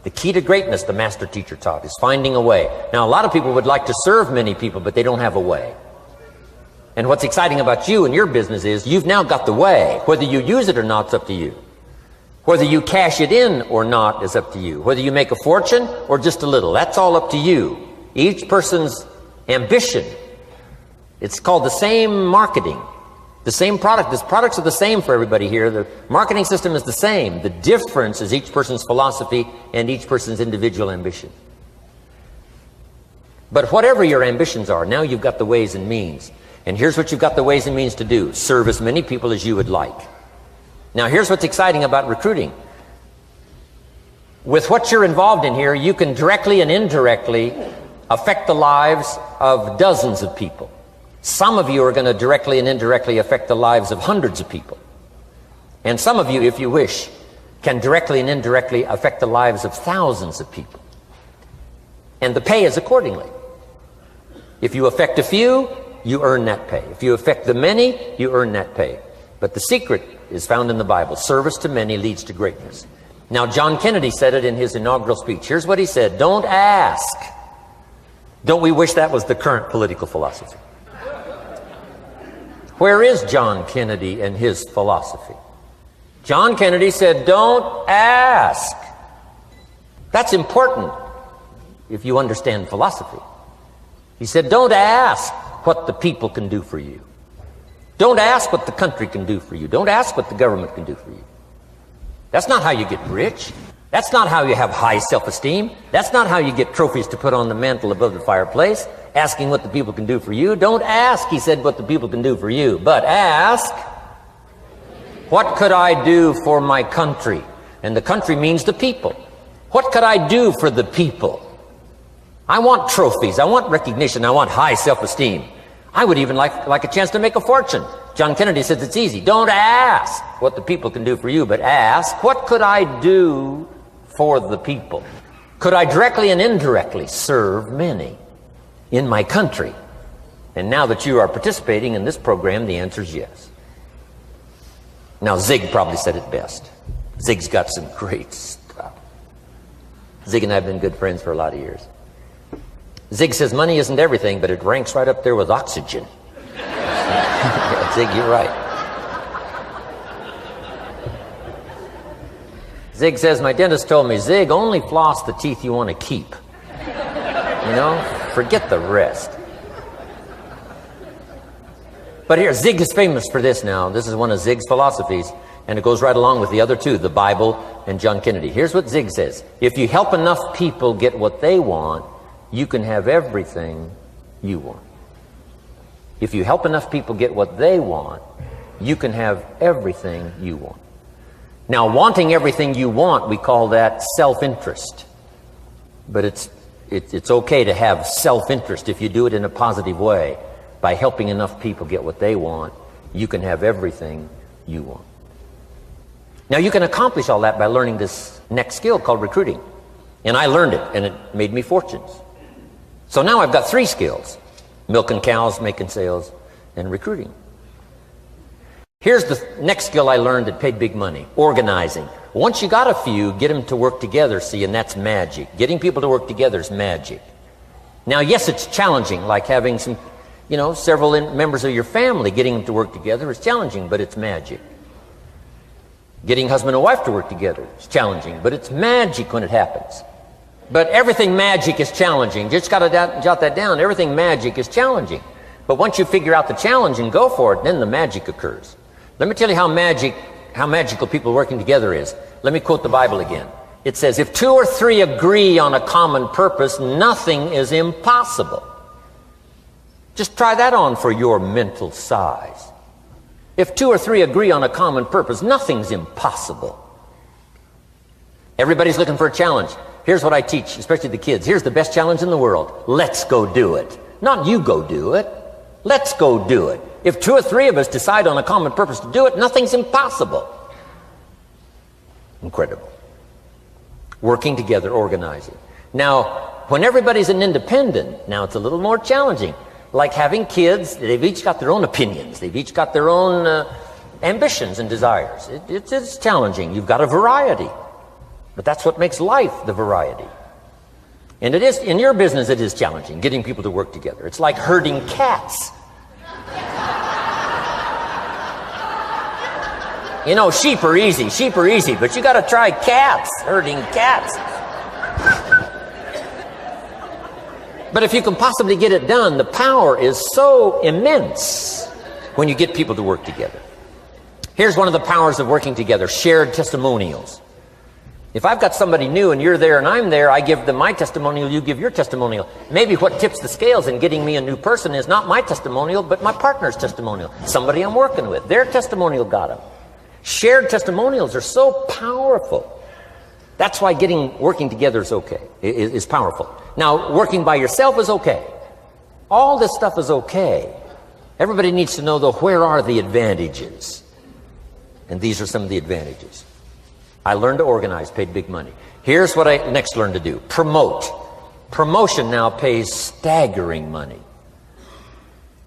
The key to greatness, the master teacher taught, is finding a way. Now, a lot of people would like to serve many people, but they don't have a way. And what's exciting about you and your business is you've now got the way. Whether you use it or not, it's up to you. Whether you cash it in or not is up to you. Whether you make a fortune or just a little, that's all up to you. Each person's ambition, it's called the same marketing. The same product. The products are the same for everybody here. The marketing system is the same. The difference is each person's philosophy and each person's individual ambition. But whatever your ambitions are, now you've got the ways and means. And here's what you've got the ways and means to do. Serve as many people as you would like. Now here's what's exciting about recruiting. With what you're involved in here, you can directly and indirectly affect the lives of dozens of people. Some of you are going to directly and indirectly affect the lives of hundreds of people. And some of you, if you wish, can directly and indirectly affect the lives of thousands of people. And the pay is accordingly. If you affect a few, you earn that pay. If you affect the many, you earn that pay. But the secret is found in the Bible. Service to many leads to greatness. Now, John Kennedy said it in his inaugural speech. Here's what he said: don't ask. Don't we wish that was the current political philosophy? Where is John Kennedy and his philosophy? John Kennedy said, don't ask. That's important if you understand philosophy. He said, don't ask what the people can do for you. Don't ask what the country can do for you. Don't ask what the government can do for you. That's not how you get rich. That's not how you have high self-esteem. That's not how you get trophies to put on the mantle above the fireplace, asking what the people can do for you. Don't ask, he said, what the people can do for you, but ask, what could I do for my country? And the country means the people. What could I do for the people? I want trophies. I want recognition. I want high self-esteem. I would even like a chance to make a fortune. John Kennedy says it's easy. Don't ask what the people can do for you, but ask, what could I do for the people? Could I directly and indirectly serve many in my country? And now that you are participating in this program, the answer is yes. Now, Zig probably said it best. Zig's got some great stuff. Zig and I have been good friends for a lot of years. Zig says money isn't everything, but it ranks right up there with oxygen. Yeah, Zig, you're right. Zig says, my dentist told me, Zig, only floss the teeth you want to keep. You know, forget the rest. But here, Zig is famous for this now. This is one of Zig's philosophies, and it goes right along with the other two, the Bible and John Kennedy. Here's what Zig says. If you help enough people get what they want, you can have everything you want. If you help enough people get what they want, you can have everything you want. Now, wanting everything you want, we call that self-interest. But it's okay to have self-interest if you do it in a positive way. By helping enough people get what they want, you can have everything you want. Now, you can accomplish all that by learning this next skill called recruiting. And I learned it, and it made me fortunes. So now I've got 3 skills: milking cows, making sales, and recruiting. Here's the next skill I learned that paid big money: organizing. Once you got a few, get them to work together, see, and that's magic. Getting people to work together is magic. Now, yes, it's challenging, like having some, several members of your family, getting them to work together is challenging, but it's magic. Getting husband and wife to work together is challenging, but it's magic when it happens. But everything magic is challenging. Just got to jot that down. Everything magic is challenging. But once you figure out the challenge and go for it, then the magic occurs. Let me tell you how magical people working together is. Let me quote the Bible again. It says, if 2 or 3 agree on a common purpose, nothing is impossible. Just try that on for your mental size. If 2 or 3 agree on a common purpose, nothing's impossible. Everybody's looking for a challenge. Here's what I teach, especially the kids. Here's the best challenge in the world. Let's go do it. Not you go do it. Let's go do it. If 2 or 3 of us decide on a common purpose to do it, nothing's impossible. Incredible. Working together, organizing. Now, when everybody's an independent, now it's a little more challenging. Like having kids, they've each got their own opinions. They've each got their own ambitions and desires. It's challenging. You've got a variety. But that's what makes life the variety. And it is, in your business, it is challenging, getting people to work together. It's like herding cats. You know, sheep are easy, but you got to try cats, herding cats. But if you can possibly get it done, the power is so immense when you get people to work together. Here's one of the powers of working together: shared testimonials. If I've got somebody new and you're there and I'm there, I give them my testimonial, you give your testimonial. Maybe what tips the scales in getting me a new person is not my testimonial, but my partner's testimonial. Somebody I'm working with, their testimonial got them. Shared testimonials are so powerful. That's why working together is okay, is powerful. Now, working by yourself is okay. All this stuff is okay. Everybody needs to know, though, where are the advantages? And these are some of the advantages. I learned to organize, paid big money. Here's what I next learned to do: promote. Promotion now pays staggering money.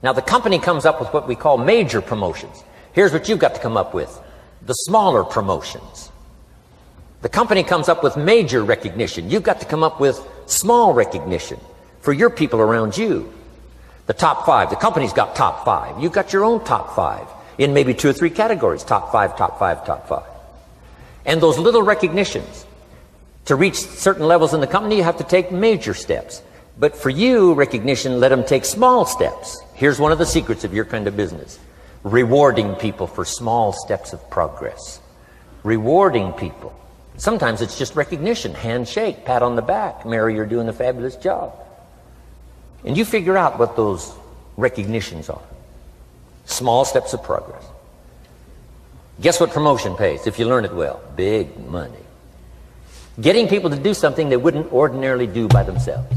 Now, the company comes up with what we call major promotions. Here's what you've got to come up with: the smaller promotions. The company comes up with major recognition. You've got to come up with small recognition for your people around you. The top 5. The company's got top 5. You've got your own top 5 in maybe 2 or 3 categories: top 5, top 5, top 5. And those little recognitions, to reach certain levels in the company, you have to take major steps. But for you, recognition, let them take small steps. Here's one of the secrets of your kind of business: rewarding people for small steps of progress. Rewarding people. Sometimes it's just recognition, handshake, pat on the back: Mary, you're doing a fabulous job. And you figure out what those recognitions are. Small steps of progress. Guess what promotion pays, if you learn it well? Big money. Getting people to do something they wouldn't ordinarily do by themselves.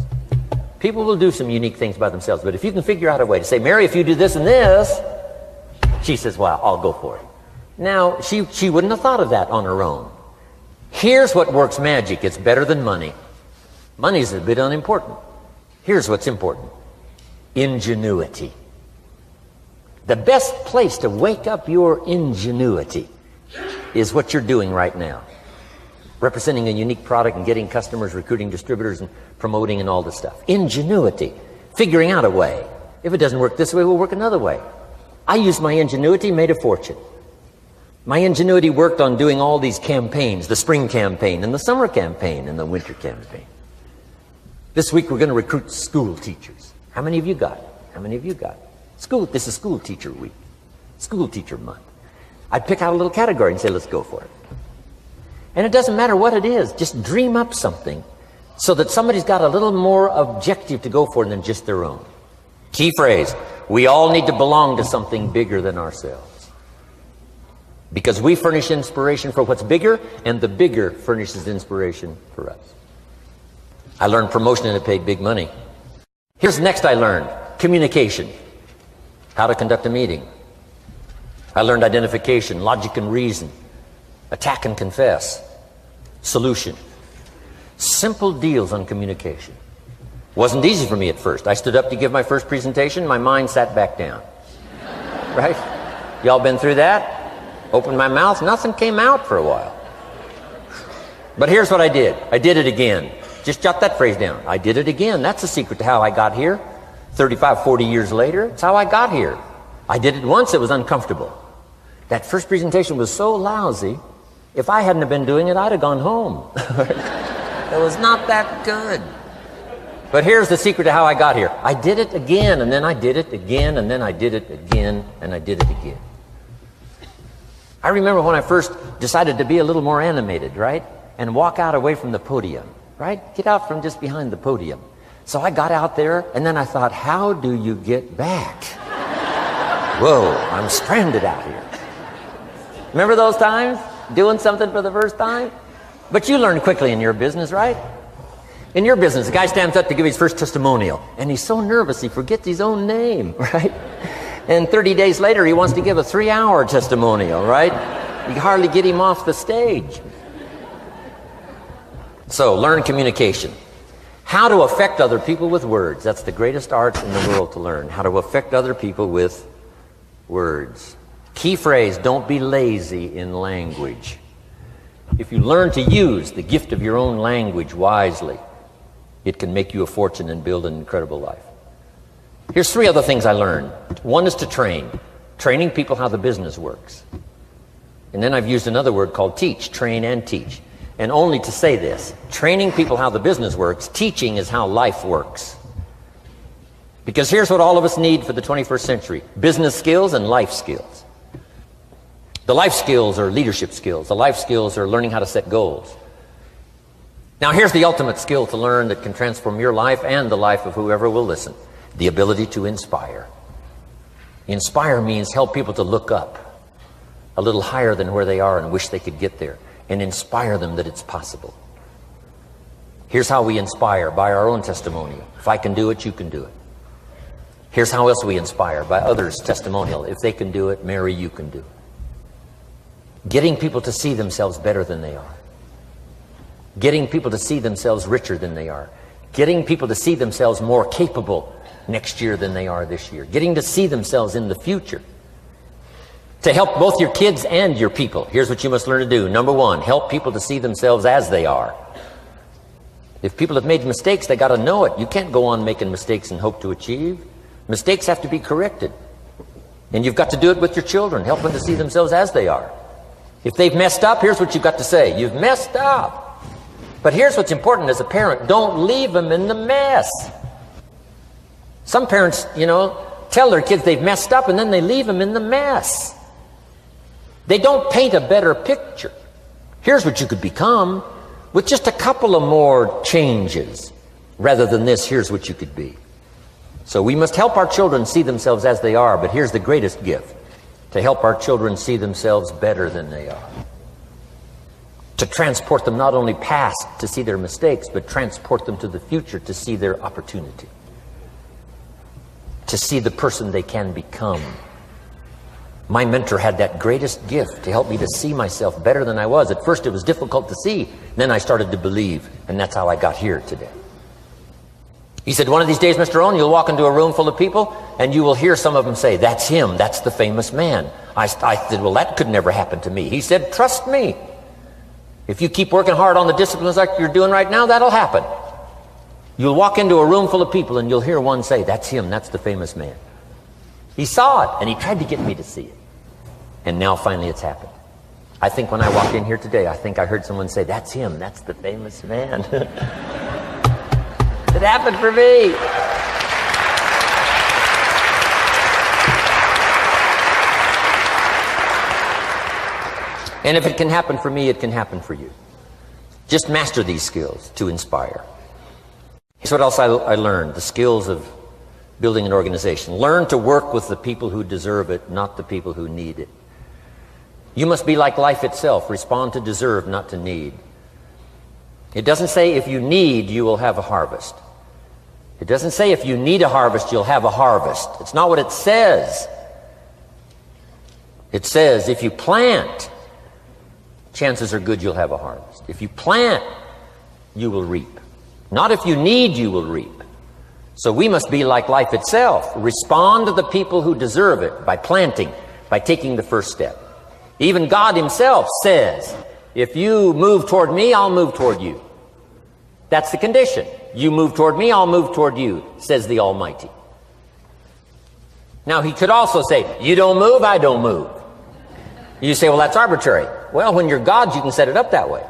People will do some unique things by themselves, but if you can figure out a way to say, Mary, if you do this and this, she says, well, I'll go for it. Now, she wouldn't have thought of that on her own. Here's what works magic. It's better than money. Money's a bit unimportant. Here's what's important: ingenuity. The best place to wake up your ingenuity is what you're doing right now. Representing a unique product and getting customers, recruiting distributors, and promoting and all this stuff. Ingenuity. Figuring out a way. If it doesn't work this way, we'll work another way. I used my ingenuity, made a fortune. My ingenuity worked on doing all these campaigns: the spring campaign and the summer campaign and the winter campaign. This week we're going to recruit school teachers. How many of you got? How many of you got? This is school teacher week. School teacher month. I'd pick out a little category and say, let's go for it. And it doesn't matter what it is. Just dream up something so that somebody's got a little more objective to go for than just their own. Key phrase: we all need to belong to something bigger than ourselves. Because we furnish inspiration for what's bigger, and the bigger furnishes inspiration for us. I learned promotion and it paid big money. Here's the next I learned: communication. How to conduct a meeting. I learned identification, logic and reason, attack and confess, solution. Simple deals on communication. Wasn't easy for me at first. I stood up to give my first presentation, my mind sat back down. Right? Y'all been through that? Opened my mouth, nothing came out for a while. But here's what I did. I did it again. Just jot that phrase down. I did it again. That's the secret to how I got here. 35, 40 years later, it's how I got here. I did it once, it was uncomfortable. That first presentation was so lousy, if I hadn't have been doing it, I'd have gone home. It was not that good. But here's the secret to how I got here. I did it again, and then I did it again, and then I did it again, and I did it again. I remember when I first decided to be a little more animated, right? And walk out away from the podium, right? Get out from just behind the podium. So I got out there, and then I thought, how do you get back? Whoa, I'm stranded out here. Remember those times? Doing something for the first time? But you learn quickly in your business, right? In your business, the guy stands up to give his first testimonial, and he's so nervous he forgets his own name, right? And 30 days later, he wants to give a 3-hour testimonial, right? You hardly get him off the stage. So, learn communication. How to affect other people with words. That's the greatest art in the world to learn. How to affect other people with words. Key phrase: don't be lazy in language. If you learn to use the gift of your own language wisely, it can make you a fortune and build an incredible life. Here's 3 other things I learned. One is to train. Training people how the business works. And then I've used another word called teach, train and teach. And only to say this, training people how the business works, teaching is how life works. Because here's what all of us need for the 21st century: business skills and life skills. The life skills are leadership skills. The life skills are learning how to set goals. Now here's the ultimate skill to learn that can transform your life and the life of whoever will listen: the ability to inspire. Inspire means help people to look up a little higher than where they are and wish they could get there, and inspire them that it's possible. Here's how we inspire: by our own testimony. If I can do it, you can do it. Here's how else we inspire: by others' testimonial. If they can do it, Mary, you can do it. Getting people to see themselves better than they are. Getting people to see themselves richer than they are. Getting people to see themselves more capable next year than they are this year. Getting to see themselves in the future. To help both your kids and your people, here's what you must learn to do. Number 1, help people to see themselves as they are. If people have made mistakes, they got to know it. You can't go on making mistakes and hope to achieve. Mistakes have to be corrected. And you've got to do it with your children. Help them to see themselves as they are. If they've messed up, here's what you've got to say: you've messed up. But here's what's important as a parent: don't leave them in the mess. Some parents, tell their kids they've messed up and then they leave them in the mess. They don't paint a better picture. Here's what you could become with just a couple of more changes. Rather than this, here's what you could be. So we must help our children see themselves as they are, but here's the greatest gift: to help our children see themselves better than they are. To transport them not only past to see their mistakes, but transport them to the future to see their opportunity. To see the person they can become. My mentor had that greatest gift to help me to see myself better than I was. At first it was difficult to see, then I started to believe, and that's how I got here today. He said, one of these days, Mr. Rohn, you'll walk into a room full of people and you will hear some of them say, "That's him, that's the famous man." I said, well, that could never happen to me. He said, trust me. If you keep working hard on the disciplines like you're doing right now, that'll happen. You'll walk into a room full of people and you'll hear one say, "That's him, that's the famous man." He saw it and he tried to get me to see it. And now finally it's happened. I think when I walked in here today, I think I heard someone say, "That's him, that's the famous man." It happened for me. And if it can happen for me, it can happen for you. Just master these skills to inspire. Here's what else I learned: the skills of building an organization. Learn to work with the people who deserve it, not the people who need it. You must be like life itself. Respond to deserve, not to need. It doesn't say if you need, you will have a harvest. It doesn't say if you need a harvest, you'll have a harvest. It's not what it says. It says if you plant, chances are good you'll have a harvest. If you plant, you will reap. Not if you need, you will reap. So we must be like life itself. Respond to the people who deserve it by planting, by taking the first step. Even God himself says, if you move toward me, I'll move toward you. That's the condition. You move toward me, I'll move toward you, says the Almighty. Now he could also say, you don't move, I don't move. You say, well, that's arbitrary. Well, when you're God, you can set it up that way.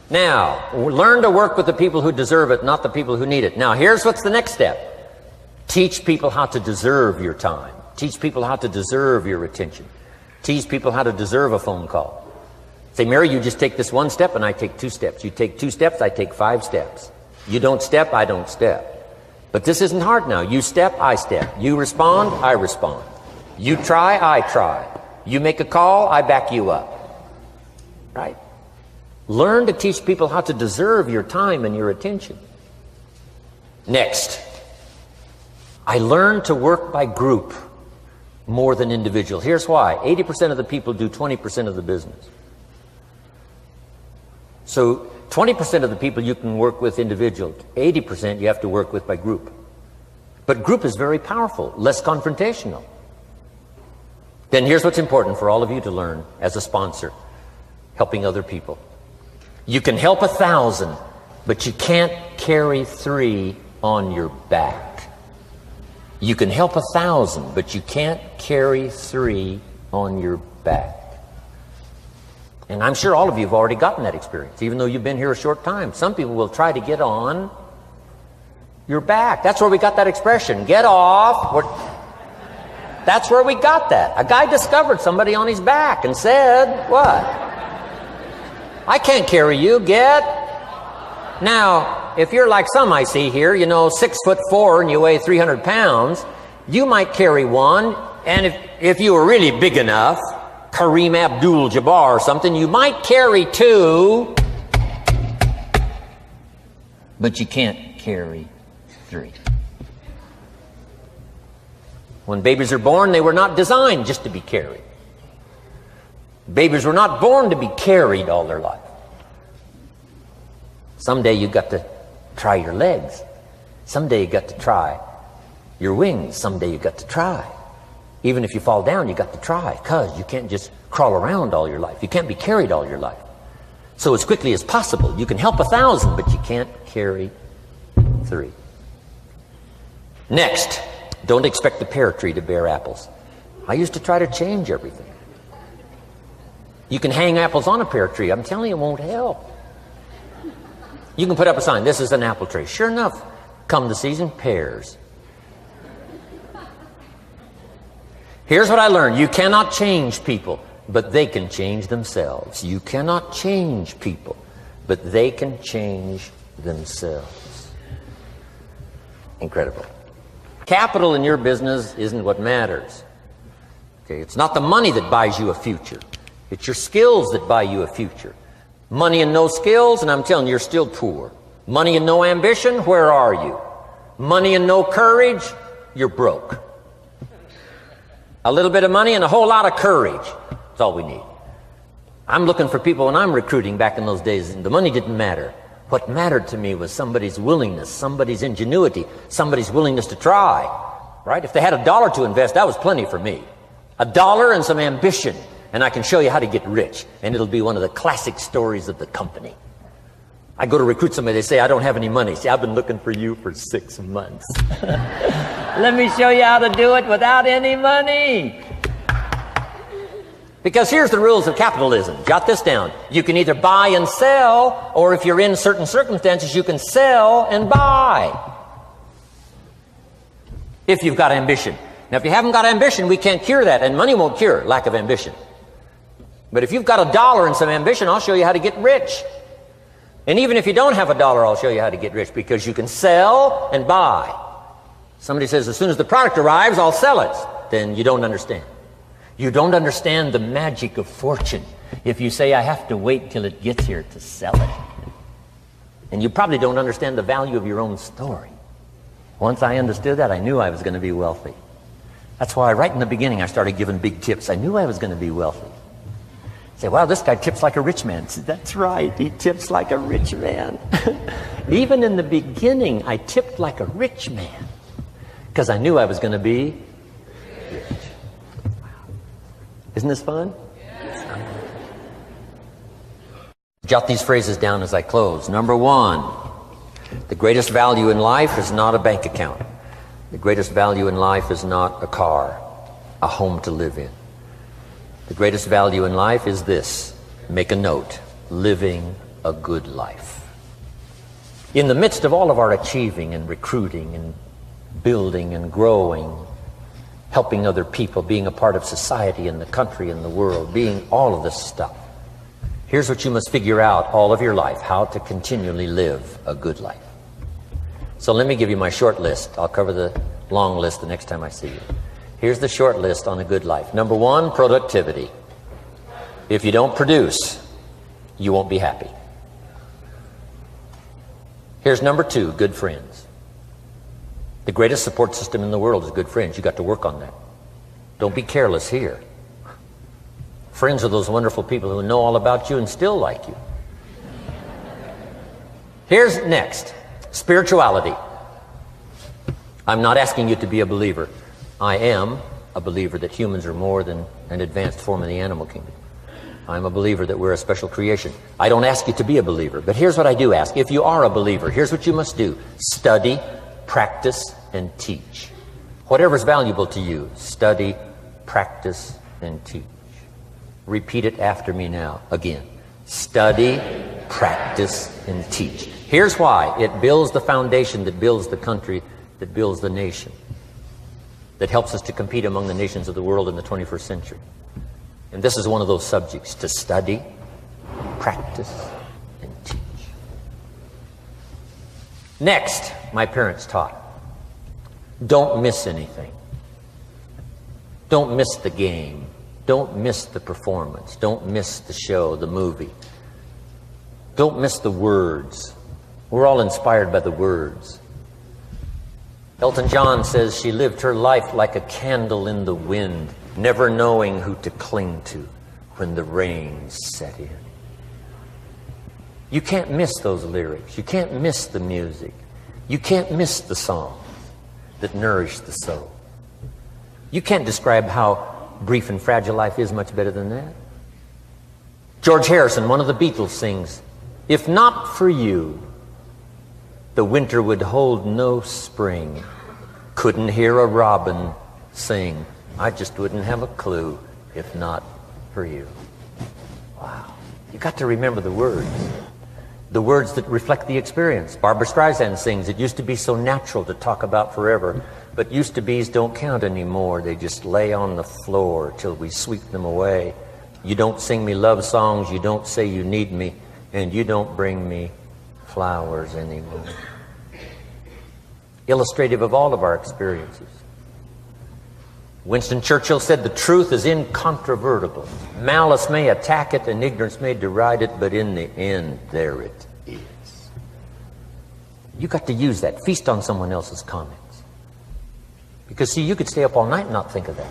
Now, learn to work with the people who deserve it, not the people who need it. Now, here's what's the next step. Teach people how to deserve your time. Teach people how to deserve your attention. Teach people how to deserve a phone call. Say, Mary, you just take this one step and I take 2 steps. You take 2 steps, I take 5 steps. You don't step, I don't step. But this isn't hard now. You step, I step. You respond, I respond. You try, I try. You make a call, I back you up. Right? Learn to teach people how to deserve your time and your attention. Next, I learned to work by group more than individual. Here's why. 80% of the people do 20% of the business. So 20% of the people you can work with individual, 80% you have to work with by group. But group is very powerful, less confrontational. Then here's what's important for all of you to learn as a sponsor, helping other people. You can help 1,000, but you can't carry 3 on your back. You can help 1,000, but you can't carry 3 on your back. And I'm sure all of you have already gotten that experience, even though you've been here a short time. Some people will try to get on your back. That's where we got that expression, get off. That's where we got that. A guy discovered somebody on his back and said, what? I can't carry you, get. Now, if you're like some I see here, 6'4" and you weigh 300 pounds, you might carry one, and if you were really big enough, Kareem Abdul-Jabbar or something, you might carry 2, but you can't carry 3. When babies are born, they were not designed just to be carried. Babies were not born to be carried all their life. Someday you got to try your legs. Someday you got to try your wings. Someday you got to try. Even if you fall down, you got to try, because you can't just crawl around all your life. You can't be carried all your life. So as quickly as possible, you can help 1,000, but you can't carry 3. Next, don't expect the pear tree to bear apples. I used to try to change everything. You can hang apples on a pear tree. I'm telling you, it won't help. You can put up a sign, this is an apple tree. Sure enough, come the season, pears. Here's what I learned. You cannot change people, but they can change themselves. You cannot change people, but they can change themselves. Incredible. Capital in your business isn't what matters. Okay, it's not the money that buys you a future. It's your skills that buy you a future. Money and no skills, and I'm telling you, you're still poor. Money and no ambition, where are you? Money and no courage, you're broke. A little bit of money and a whole lot of courage. That's all we need. I'm looking for people when I'm recruiting back in those days, and the money didn't matter. What mattered to me was somebody's willingness, somebody's ingenuity, somebody's willingness to try. Right? If they had $1 to invest, that was plenty for me. $1 and some ambition, and I can show you how to get rich. And it'll be one of the classic stories of the company. I go to recruit somebody, they say, I don't have any money. See, I've been looking for you for 6 months. Let me show you how to do it without any money. Because here's the rules of capitalism. Jot this down. You can either buy and sell, or if you're in certain circumstances, you can sell and buy. If you've got ambition. Now, if you haven't got ambition, we can't cure that, and money won't cure lack of ambition. But if you've got $1 and some ambition, I'll show you how to get rich. And even if you don't have $1, I'll show you how to get rich, because you can sell and buy. Somebody says, as soon as the product arrives, I'll sell it. Then you don't understand. You don't understand the magic of fortune if you say, I have to wait till it gets here to sell it. And you probably don't understand the value of your own story. Once I understood that, I knew I was going to be wealthy. That's why right in the beginning I started giving big tips. I knew I was going to be wealthy. Say, wow, this guy tips like a rich man. Say, that's right, he tips like a rich man. Even in the beginning, I tipped like a rich man, because I knew I was going to be rich. Isn't this fun? Yeah. Jot these phrases down as I close. Number 1, the greatest value in life is not a bank account. The greatest value in life is not a car, a home to live in. The greatest value in life is this. Make a note. Living a good life. In the midst of all of our achieving and recruiting and building and growing, helping other people, being a part of society and the country and the world, being all of this stuff, here's what you must figure out all of your life: how to continually live a good life. So let me give you my short list. I'll cover the long list the next time I see you. Here's the short list on a good life. Number 1, productivity. If you don't produce, you won't be happy. Here's number 2, good friends. The greatest support system in the world is good friends. You got to work on that. Don't be careless here. Friends are those wonderful people who know all about you and still like you. Here's next, spirituality. I'm not asking you to be a believer. I am, a believer that humans are more than an advanced form of the animal kingdom. I'm a believer that we're a special creation. I don't ask you to be a believer, but here's what I do ask. If you are a believer, here's what you must do. Study, practice, and teach. Whatever's valuable to you, study, practice, and teach. Repeat it after me now, again. Study, practice, and teach. Here's why. It builds the foundation that builds the country, that builds the nation, that helps us to compete among the nations of the world in the 21st century. And this is one of those subjects, to study, practice, and teach. Next, my parents taught, don't miss anything. Don't miss the game. Don't miss the performance. Don't miss the show, the movie. Don't miss the words. We're all inspired by the words. Elton John says she lived her life like a candle in the wind, never knowing who to cling to when the rains set in. You can't miss those lyrics. You can't miss the music. You can't miss the songs that nourish the soul. You can't describe how brief and fragile life is much better than that. George Harrison, one of the Beatles, sings, "If not for you, the winter would hold no spring. Couldn't hear a robin sing. I just wouldn't have a clue if not for you." Wow. You got to remember the words that reflect the experience. Barbra Streisand sings, "It used to be so natural to talk about forever, but used to be's don't count anymore. They just lay on the floor till we sweep them away. You don't sing me love songs, you don't say you need me, and you don't bring me flowers anymore." Illustrative of all of our experiences. Winston Churchill said, "The truth is incontrovertible. Malice may attack it and ignorance may deride it, but in the end, there it is." You got to use that. Feast on someone else's comments. Because, see, you could stay up all night and not think of that.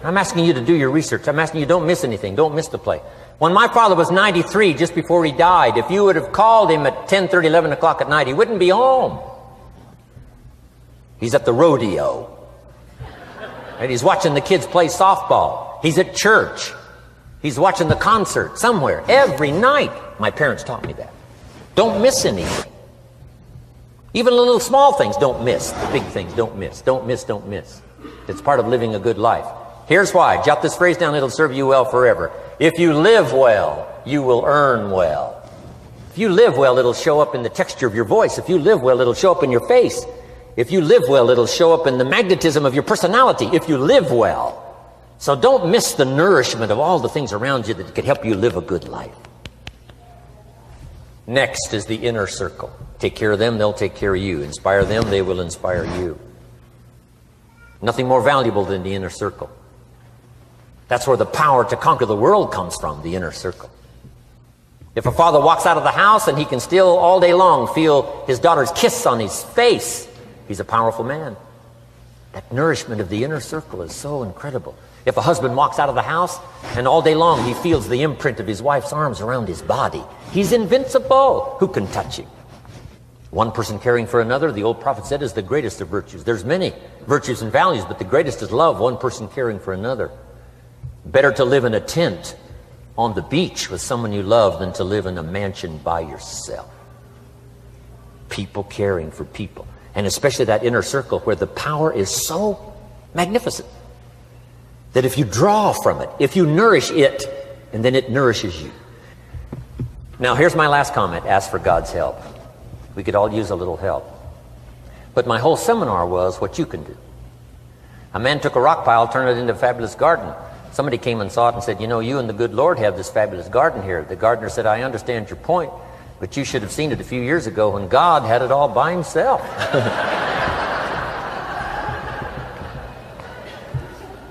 I'm asking you to do your research. I'm asking you, don't miss anything. Don't miss the play. When my father was 93, just before he died, if you would have called him at 10:30, 11 o'clock at night, he wouldn't be home. He's at the rodeo. And he's watching the kids play softball. He's at church. He's watching the concert somewhere. Every night. My parents taught me that. Don't miss anything. Even the little small things, don't miss. The big things, don't miss. Don't miss, don't miss. It's part of living a good life. Here's why. Jot this phrase down, it'll serve you well forever. If you live well, you will earn well. If you live well, it'll show up in the texture of your voice. If you live well, it'll show up in your face. If you live well, it'll show up in the magnetism of your personality. If you live well. So don't miss the nourishment of all the things around you that could help you live a good life. Next is the inner circle. Take care of them, they'll take care of you. Inspire them, they will inspire you. Nothing more valuable than the inner circle. That's where the power to conquer the world comes from, the inner circle. If a father walks out of the house and he can still all day long feel his daughter's kiss on his face, he's a powerful man. That nourishment of the inner circle is so incredible. If a husband walks out of the house and all day long he feels the imprint of his wife's arms around his body, he's invincible. Who can touch him? One person caring for another, the old prophet said, is the greatest of virtues. There's many virtues and values, but the greatest is love, one person caring for another. Better to live in a tent on the beach with someone you love than to live in a mansion by yourself. People caring for people. And especially that inner circle where the power is so magnificent that if you draw from it, if you nourish it, and then it nourishes you. Now here's my last comment. Ask for God's help. We could all use a little help. But my whole seminar was what you can do. A man took a rock pile, turned it into a fabulous garden. Somebody came and saw it and said, "You know, you and the good Lord have this fabulous garden here." The gardener said, "I understand your point, but you should have seen it a few years ago when God had it all by himself."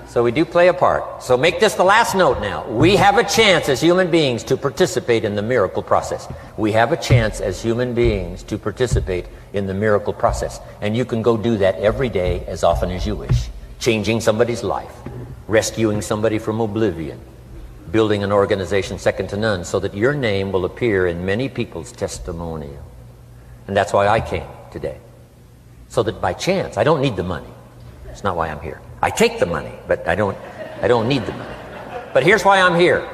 So we do play a part. So make this the last note now. We have a chance as human beings to participate in the miracle process. We have a chance as human beings to participate in the miracle process. And you can go do that every day as often as you wish. Changing somebody's life. Rescuing somebody from oblivion, building an organization second to none so that your name will appear in many people's testimonial. And that's why I came today. so that by chance, I don't need the money. It's not why I'm here. I take the money, but I don't need the money. But here's why I'm here.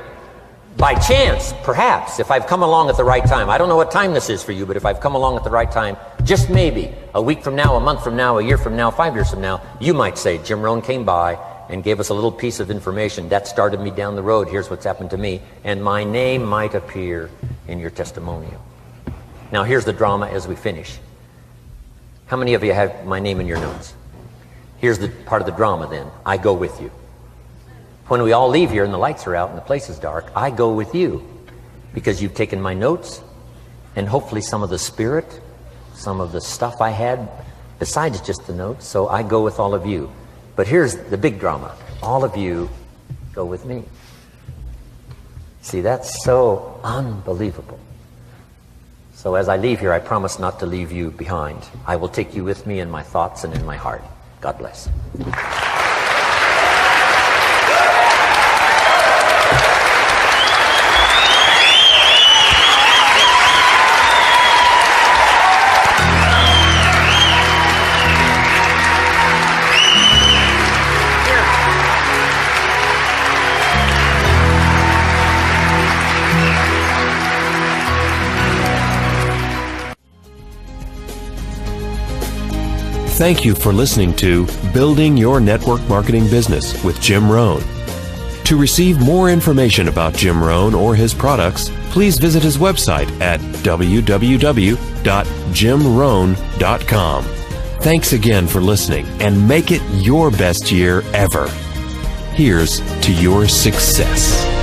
By chance, perhaps, if I've come along at the right time, I don't know what time this is for you, but if I've come along at the right time, just maybe, a week from now, a month from now, a year from now, 5 years from now, you might say, Jim Rohn came by and gave us a little piece of information that started me down the road. Here's what's happened to me. And my name might appear in your testimonial. Now here's the drama as we finish. How many of you have my name in your notes? Here's the part of the drama then. I go with you. When we all leave here and the lights are out and the place is dark, I go with you because you've taken my notes and hopefully some of the spirit, some of the stuff I had besides just the notes. So I go with all of you. But here's the big drama. All of you go with me. See, that's so unbelievable. So as I leave here, I promise not to leave you behind. I will take you with me in my thoughts and in my heart. God bless. Thank you for listening to Building Your Network Marketing Business with Jim Rohn. To receive more information about Jim Rohn or his products, please visit his website at www.jimrohn.com. Thanks again for listening, and make it your best year ever. Here's to your success.